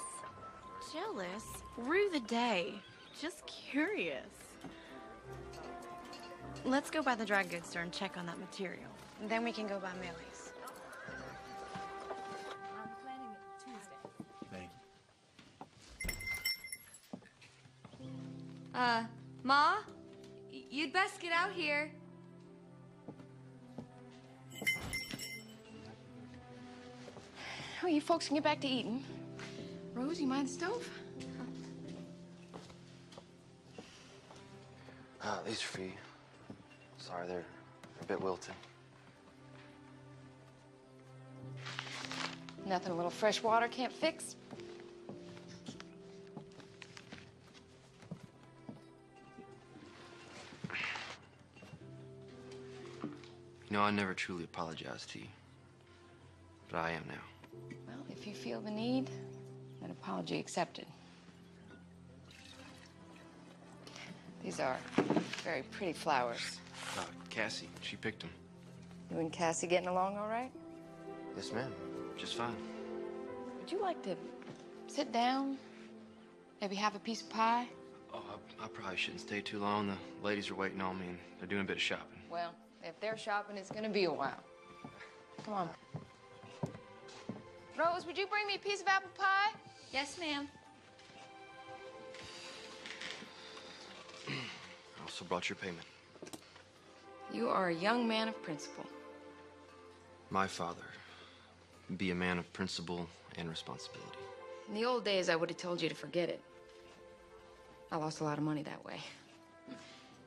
Jealous? Rue the day. Just curious. Let's go by the dry goods store and check on that material. And then we can go by Millie's. I'm planning it Tuesday. Ma? You'd best get out here. Oh, you folks can get back to eating. Rose, you mind the stove? These are for you. Sorry, they're a bit wilted. Nothing a little fresh water can't fix. You know, I never truly apologized to you. But I am now. Well, if you feel the need, an apology accepted. These are very pretty flowers. Cassie, she picked them. You and Cassie getting along all right? Yes, ma'am. Just fine. Would you like to sit down? Maybe have a piece of pie? Oh, I probably shouldn't stay too long. The ladies are waiting on me, and they're doing a bit of shopping. Well, if they're shopping, it's gonna be a while. Come on. Rose, would you bring me a piece of apple pie? Yes, ma'am. I also brought your payment. You are a young man of principle. My father, be a man of principle and responsibility. In the old days, I would have told you to forget it. I lost a lot of money that way.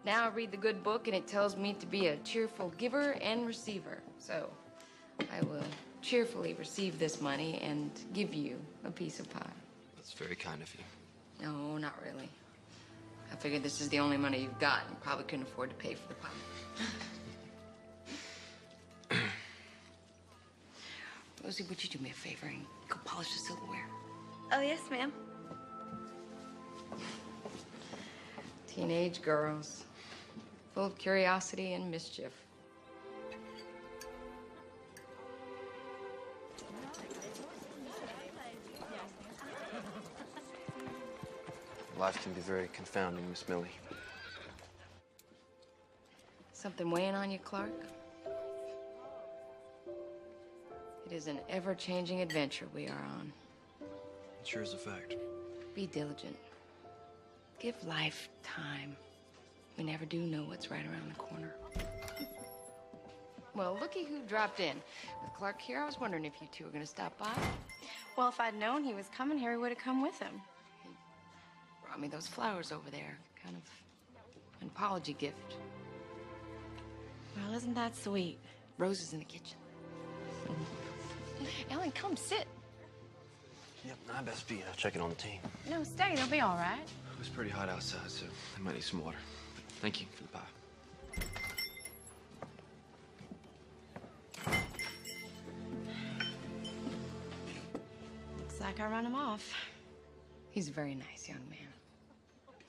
Now I read the good book, and it tells me to be a cheerful giver and receiver. So I will cheerfully receive this money and give you a piece of pie. That's very kind of you. No, not really. I figured this is the only money you've got, and probably couldn't afford to pay for the pie. Rosie, would you do me a favor and go polish the silverware? Oh, yes, ma'am. Teenage girls, full of curiosity and mischief. Life can be very confounding, Miss Millie. Something weighing on you, Clark? It is an ever-changing adventure we are on. It sure is a fact. Be diligent. Give life time. We never do know what's right around the corner. Well, looky who dropped in. With Clark here, I was wondering if you two were gonna stop by. Well, if I'd known he was coming here, we would have come with him. He brought me those flowers over there. Kind of an apology gift. Well, isn't that sweet? Rose is in the kitchen. Ellen, come sit. Yep, I best be checking on the team. No, stay. They'll be all right. It was pretty hot outside, so I might need some water. Thank you for the pie. Looks like I run him off. He's a very nice young man.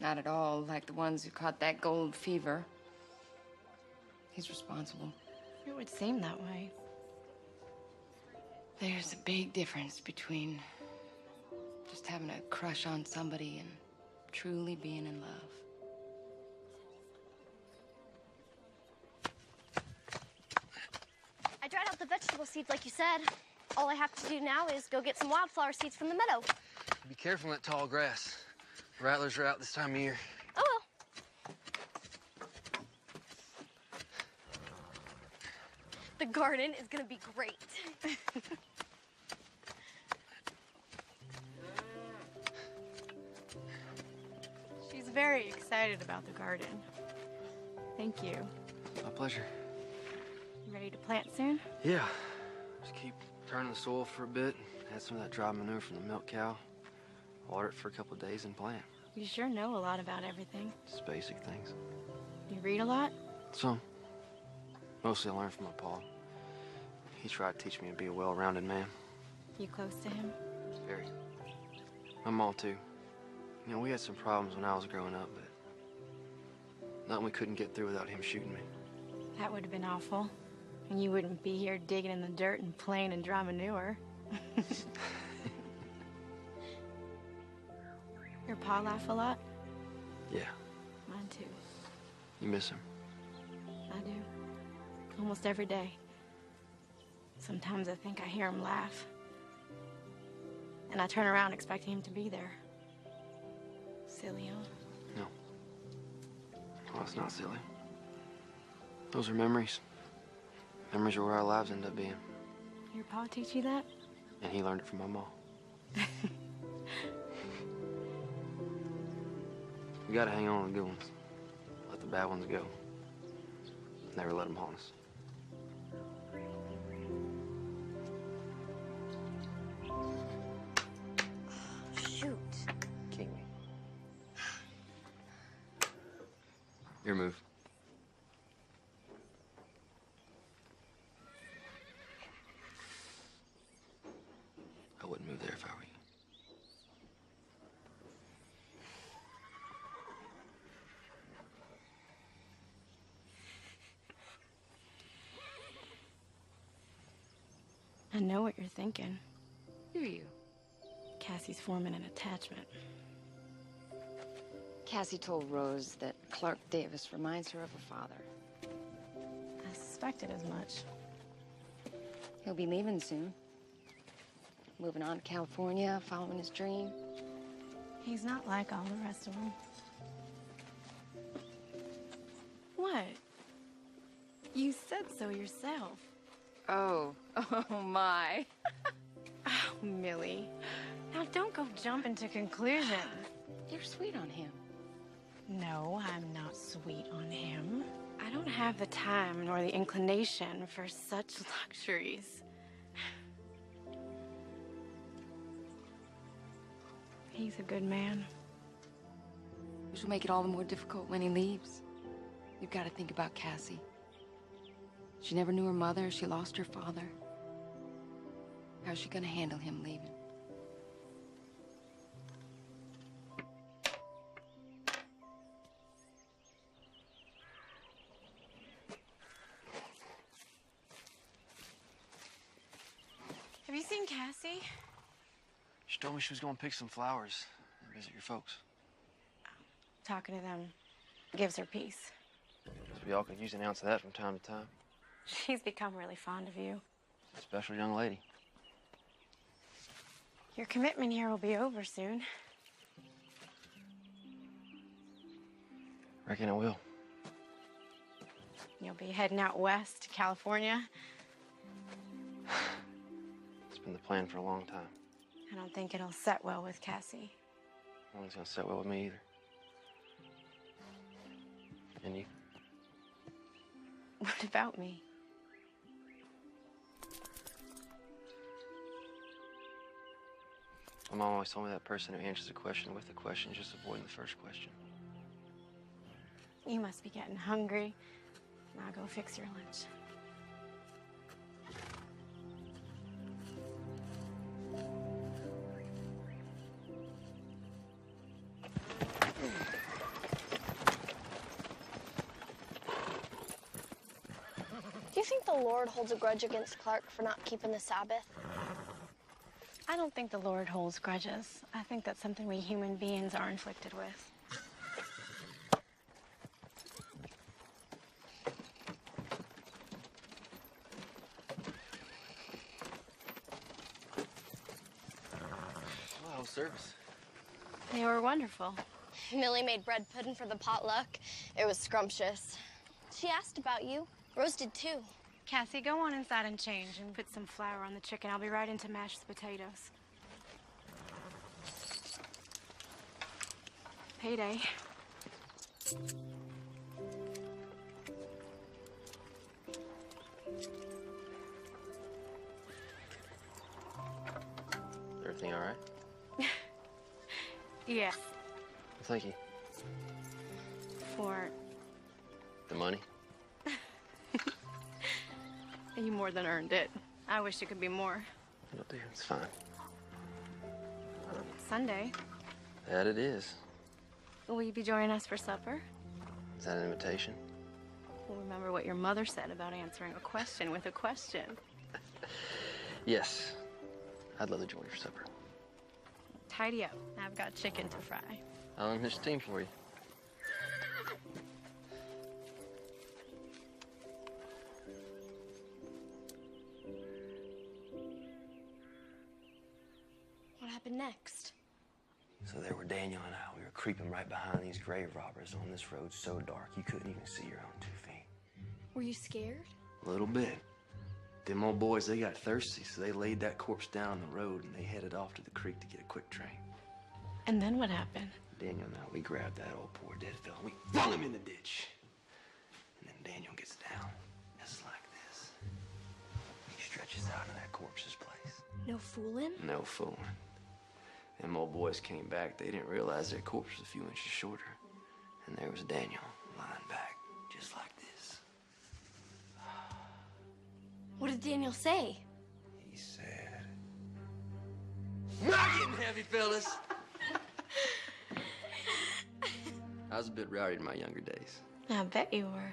Not at all like the ones who caught that gold fever. He's responsible. It would seem that way. There's a big difference between just having a crush on somebody and truly being in love. I dried out the vegetable seeds like you said. All I have to do now is go get some wildflower seeds from the meadow. Be careful in that tall grass. Rattlers are out this time of year. Oh, well. The garden is gonna be great. She's very excited about the garden. Thank you. My pleasure. You ready to plant soon? Yeah. Just keep turning the soil for a bit. Add some of that dry manure from the milk cow. Water it for a couple of days and plant. You sure know a lot about everything. Just basic things. You read a lot? Some. Mostly I learned from my pa. He tried to teach me to be a well-rounded man. You close to him? Very. My mom, too. You know, we had some problems when I was growing up, but nothing we couldn't get through without him shooting me. That would have been awful. And you wouldn't be here digging in the dirt and playing in dry manure. Your pa laugh a lot? Yeah. Mine too. You miss him? I do. Almost every day. Sometimes I think I hear him laugh. And I turn around expecting him to be there. Silly, huh? No. Oh, it's not silly. Those are memories. Memories are where our lives end up being. Your pa teach you that? And he learned it from my mom. We gotta hang on to the good ones. Let the bad ones go. Never let them haunt us. Shoot. King me. Your move. I wouldn't move there if I were you. I know what you're thinking. Do you? Cassie's forming an attachment. Cassie told Rose that Clark Davis reminds her of her father. I suspected as much. He'll be leaving soon. Moving on to California, following his dream. He's not like all the rest of them. What? You said so yourself. Oh my. Oh, Millie. Now don't go jumping to conclusions. You're sweet on him. No, I'm not sweet on him. I don't have the time nor the inclination for such luxuries. He's a good man. Which will make it all the more difficult when he leaves. You've got to think about Cassie. She never knew her mother. She lost her father. How's she gonna handle him leaving? Have you seen Cassie? She told me she was going to pick some flowers and visit your folks. Talking to them gives her peace. Guess we all could use an ounce of that from time to time. She's become really fond of you. A special young lady. Your commitment here will be over soon. Reckon it will. You'll be heading out west to California. It's been the plan for a long time. I don't think it'll set well with Cassie. I don't think it's gonna sit well with me either. And you? What about me? My mom always told me that person who answers a question with a question is just avoiding the first question. You must be getting hungry. Now go fix your lunch. Do you think the Lord holds a grudge against Clark for not keeping the Sabbath? I don't think the Lord holds grudges. I think that's something we human beings are inflicted with. Wow, how was service? They were wonderful. Millie made bread pudding for the potluck. It was scrumptious. She asked about you. Rose did too. Cassie, go on inside and change and put some flour on the chicken. I'll be right in to mash the potatoes. Payday. Everything all right? Yes. Thank you. For The money? you more than earned it. I wish it could be more. It'll do. It's fine. Sunday. That it is. Will you be joining us for supper? Is that an invitation? Well, remember what your mother said about answering a question with a question. Yes. I'd love to join you for supper. Tidy up. I've got chicken to fry. I'll run this team for you. What happened next? So there were Daniel and I. We were creeping right behind these grave robbers on this road so dark you couldn't even see your own 2 feet. Were you scared? A little bit. Them old boys, they got thirsty, so they laid that corpse down the road and they headed off to the creek to get a quick train. And then what happened? Daniel and I, we grabbed that old poor dead fella and we flung him in the ditch. And then Daniel gets down, just like this. He stretches out in that corpse's place. No fooling? No fooling. Them old boys came back. They didn't realize their corpse was a few inches shorter. And there was Daniel, lying back, just like this. What did Daniel say? He said, "Not getting heavy, fellas." I was a bit rowdy in my younger days. I bet you were.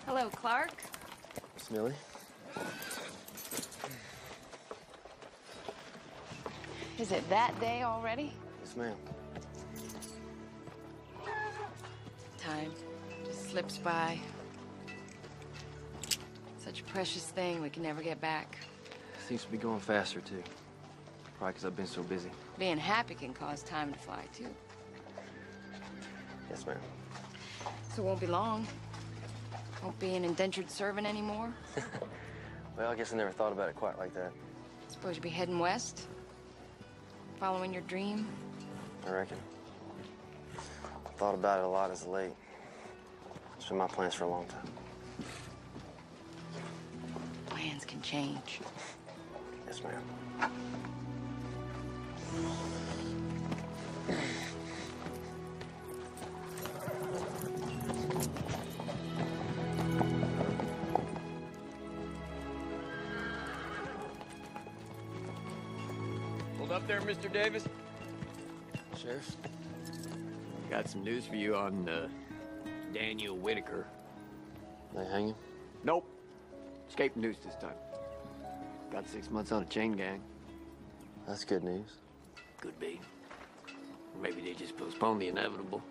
Hello, Clark. Miss Millie? Is it that day already? Yes, ma'am. Time just slips by. Such a precious thing we can never get back. Seems to be going faster, too. Probably because I've been so busy. Being happy can cause time to fly, too. Yes, ma'am. So it won't be long. Won't be an indentured servant anymore. Well, I guess I never thought about it quite like that. Suppose you'll be heading west? Following your dream? I reckon. Thought about it a lot as of late. It's been my plans for a long time. Plans can change. Yes, ma'am. Hold up there, Mr. Davis. Sheriff? Got some news for you on Daniel Whitaker. They hang him? Nope. Escaped news this time. Got 6 months on a chain gang. That's good news. Could be. Or maybe they just postponed the inevitable.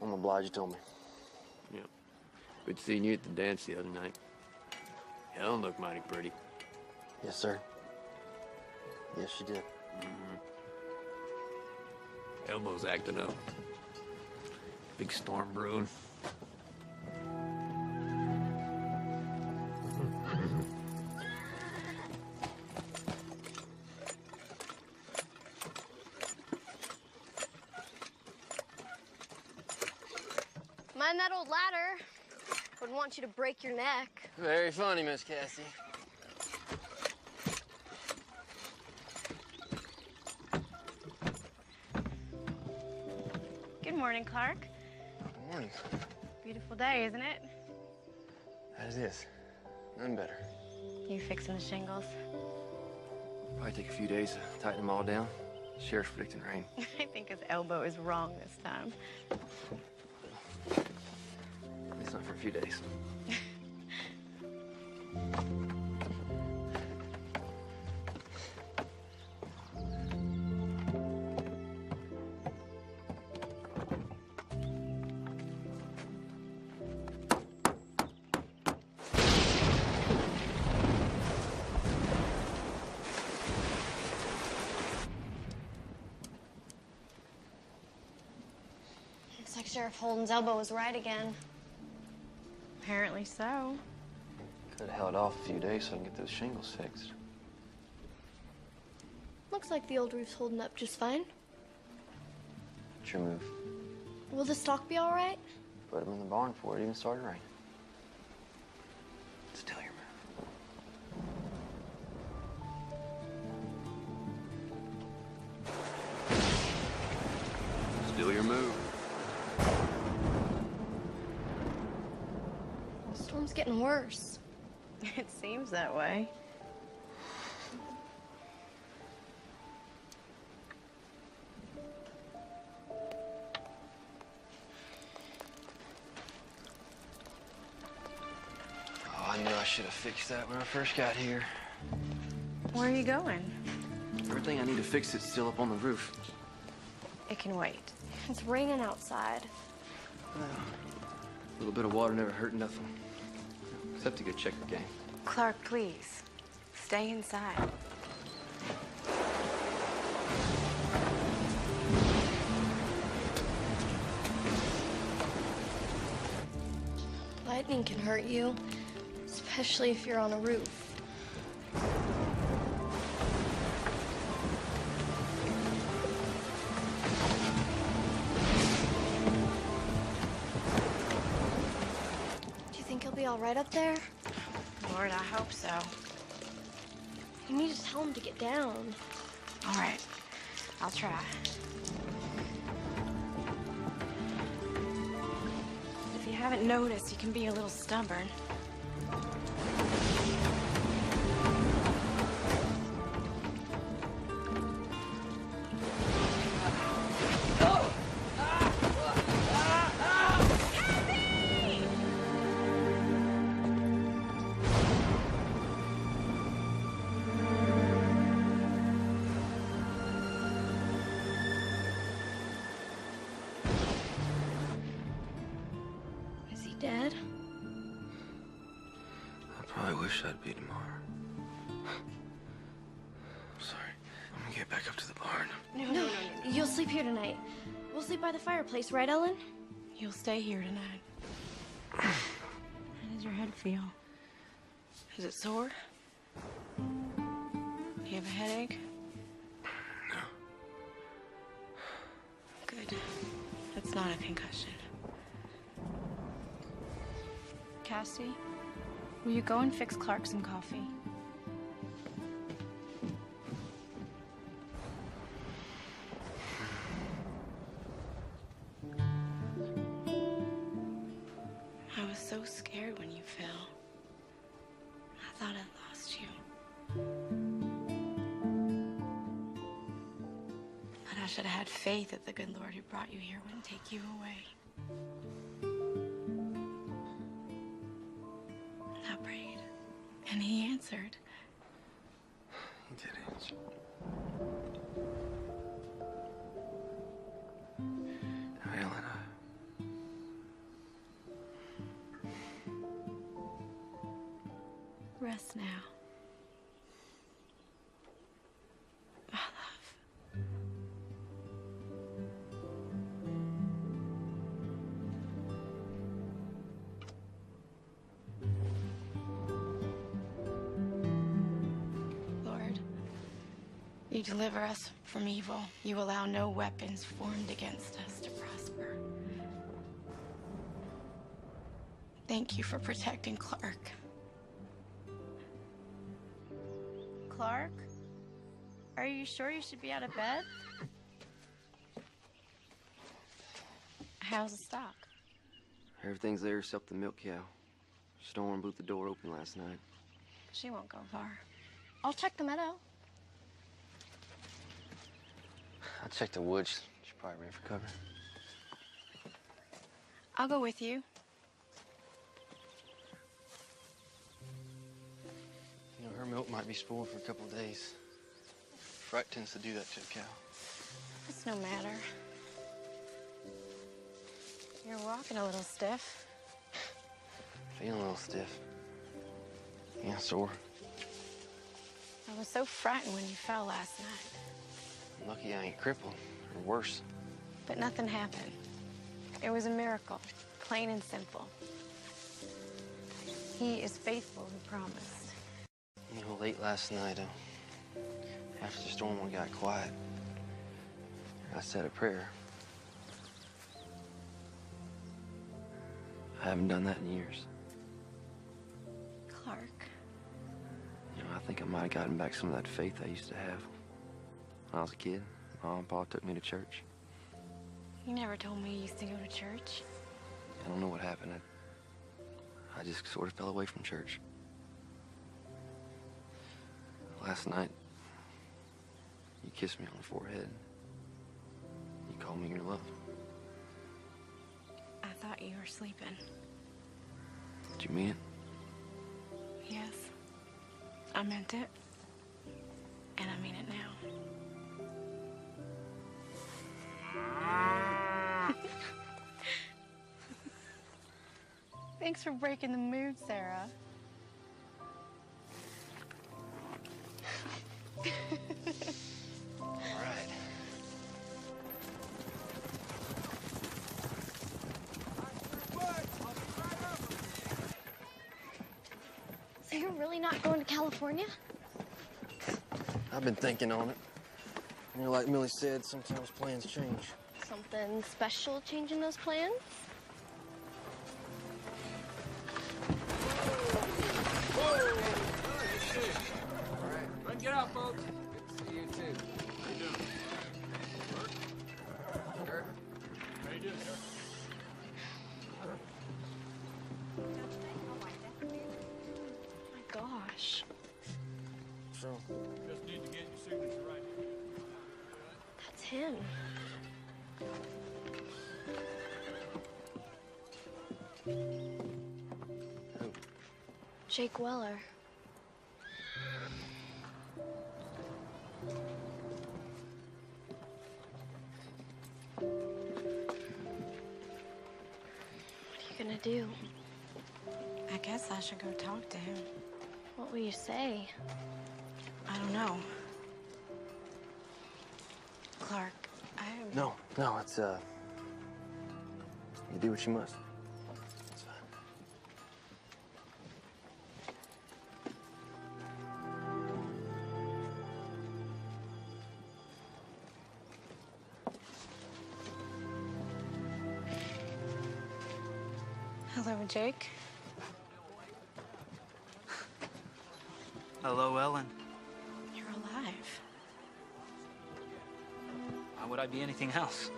I'm obliged you told me. Yeah. Good seeing you at the dance the other night. Helen looked mighty pretty. Yes, sir. Yes, she did. Elbo's acting up. Big storm brewing. Mind that old ladder. Wouldn't want you to break your neck. Very funny, Miss Cassie. Good morning, Clark. Good morning. Beautiful day, isn't it? That it is. None better. You fixing the shingles? Probably take a few days to tighten them all down. Sheriff's predicting rain. I think his elbow is wrong this time. At least not for a few days. Looks like Sheriff Holden's elbow was right again. Apparently so. Could have held off a few days so I can get those shingles fixed. Looks like the old roof's holding up just fine. What's your move? Will the stock be all right? Put them in the barn before it even started raining. Still your move. Still your move. The storm's getting worse. It seems that way. Oh, I knew I should have fixed that when I first got here. Where are you going? Everything I need to fix is still up on the roof. It can wait. It's raining outside. A little bit of water never hurt nothing. Except to go check the game. Clark, please. Stay inside. Lightning can hurt you, especially if you're on a roof. Do you think he'll be all right up there? Lord, I hope so. You need to tell him to get down. All right. I'll try. If you haven't noticed, he can be a little stubborn. Is he dead? I probably wish I'd be tomorrow. I'm sorry. I'm gonna get back up to the barn. No. You'll sleep here tonight. We'll sleep by the fireplace, right, Ellen? You'll stay here tonight. How does your head feel? Is it sore? Do you have a headache? No. Good. That's not a concussion. Cassie, will you go and fix Clark some coffee? I was so scared when you fell. I thought I'd lost you. But I should have had faith that the good Lord who brought you here wouldn't take you away. I prayed, and he answered. He did answer. Now, Ellen, Rest now. You deliver us from evil. You allow no weapons formed against us to prosper. Thank you for protecting Clark. Clark? Are you sure you should be out of bed? How's the stock? Everything's there except the milk cow. Storm blew the door open last night. She won't go far. I'll check the meadow. I checked the woods. She probably ran for cover. I'll go with you. You know, her milk might be spoiled for a couple of days. Fright tends to do that to a cow. It's no matter. You're walking a little stiff. Feeling a little stiff. Yeah, sore. I was so frightened when you fell last night. Lucky I ain't crippled, or worse. But nothing happened. It was a miracle, plain and simple. He is faithful who promised. You know, late last night, after the storm got quiet, I said a prayer. I haven't done that in years. Clark. You know, I think I might have gotten back some of that faith I used to have. When I was a kid, Mom and Pa took me to church. You never told me you used to go to church. I don't know what happened. I just sort of fell away from church. Last night, you kissed me on the forehead. You called me your love. I thought you were sleeping. Did you mean it? Yes. I meant it. And I mean it now. Thanks for breaking the mood, Sarah. All right. So you're really not going to California? I've been thinking on it. You know, like Millie said, sometimes plans change. Something special changing those plans? Get out, folks. Good to see you, too. How you doing? Work? Sure. How you doing, sir? My gosh. So? Just need to get your signature right. That's him. Who? Jake Weller. Gonna do? I guess I should go talk to him. What will you say? I don't know. Clark, No, it's, you do what you must. It's fine. Hello, Jake. Hello, Ellen. You're alive. Why would I be anything else?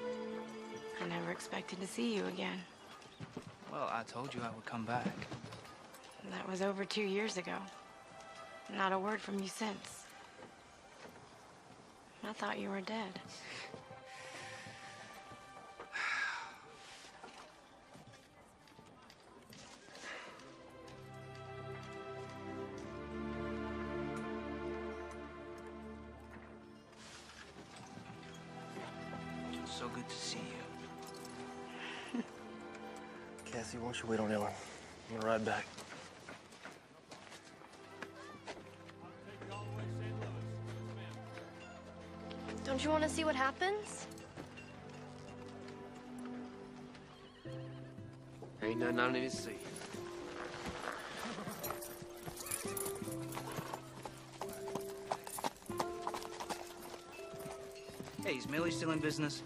I never expected to see you again. Well, I told you I would come back. That was over 2 years ago. Not a word from you since. I thought you were dead. So good to see you. Cassie, why don't you wait on Ellen? I'm gonna ride back. Don't you want to see what happens? Ain't nothing I need to see. Hey, is Millie still in business?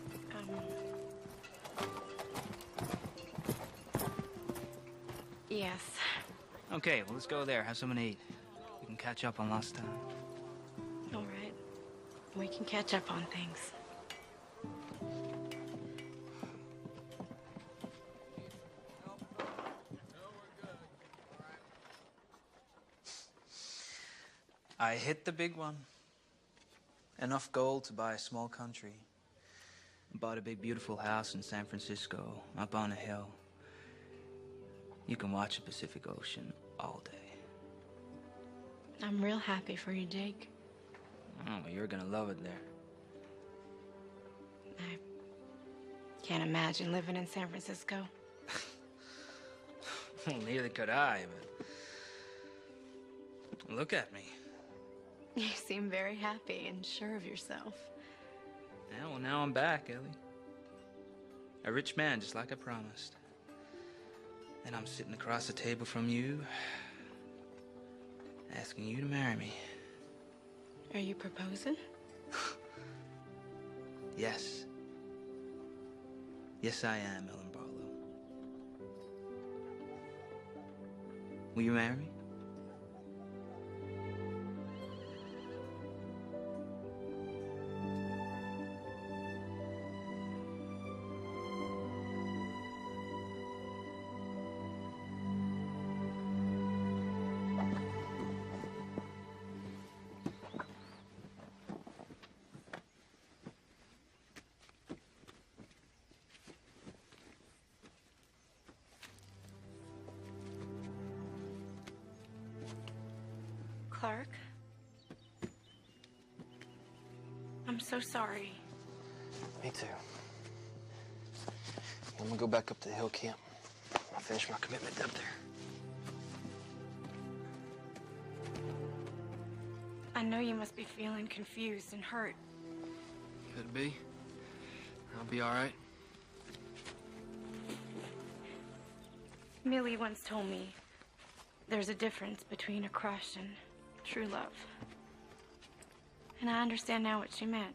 Yes. Okay, well, let's go there. Have something to eat. We can catch up on lost time. All right. We can catch up on things. I hit the big one. Enough gold to buy a small country. Bought a big, beautiful house in San Francisco, up on a hill. You can watch the Pacific Ocean all day. I'm real happy for you, Jake. Oh, well, you're gonna love it there. I can't imagine living in San Francisco. Well, neither could I, but... Look at me. You seem very happy and sure of yourself. Yeah, well, now I'm back, Ellie. A rich man, just like I promised. And I'm sitting across the table from you, asking you to marry me. Are you proposing? Yes. Yes, I am, Ellen Barlow. Will you marry me? Clark? I'm so sorry. Me too. I'm gonna go back up to the hill camp. I'll finish my commitment up there. I know you must be feeling confused and hurt. Could be. I'll be all right. Millie once told me there's a difference between a crush and true love. And I understand now what she meant.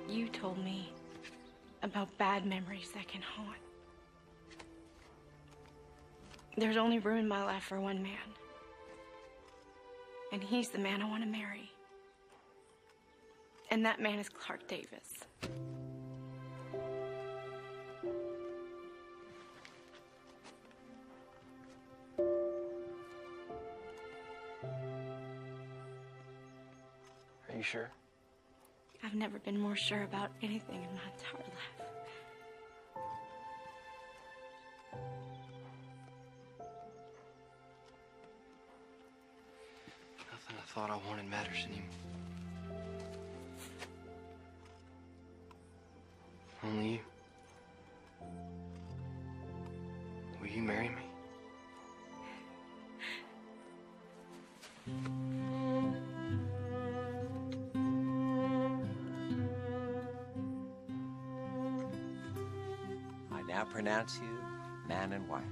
You told me about bad memories that can haunt. There's only room in my life for one man. And he's the man I want to marry. And that man is Clark Davis. Are you sure? I've never been more sure about anything in my entire life. Nothing I thought I wanted matters anymore. Only you. Will you marry me? I now pronounce you man and wife.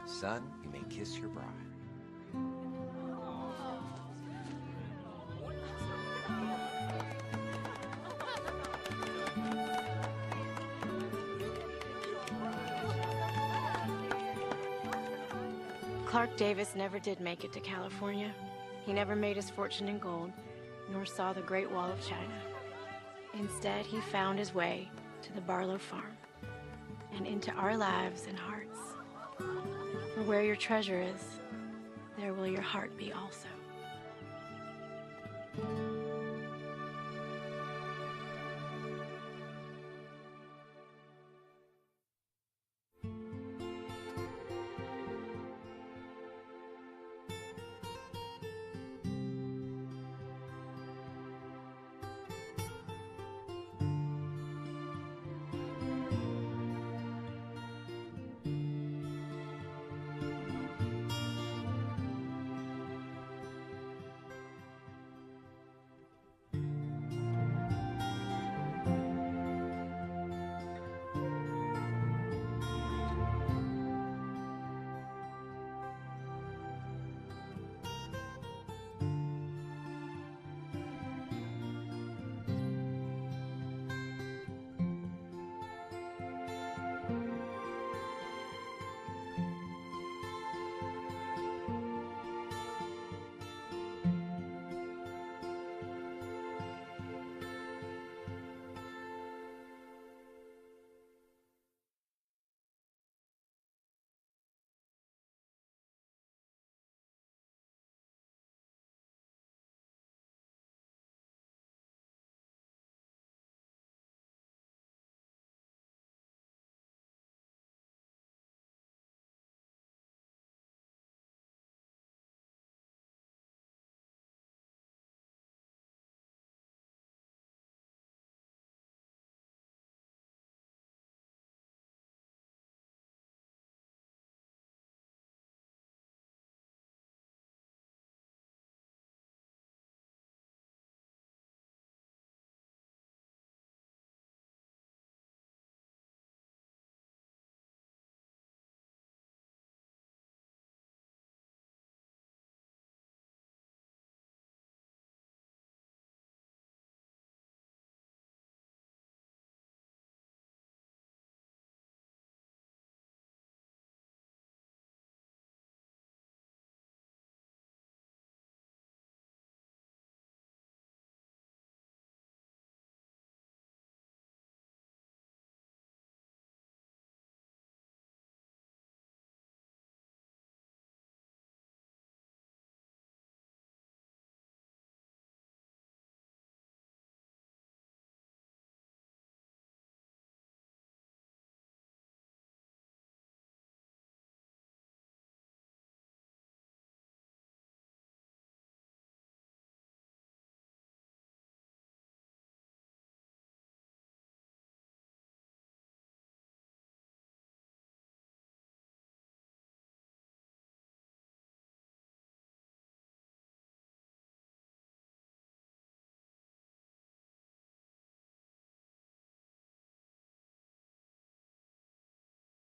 Son, you may kiss your bride. Clark Davis never did make it to California. He never made his fortune in gold, nor saw the Great Wall of China. Instead, he found his way to the Barlow farm and into our lives and hearts. For where your treasure is, there will your heart be also.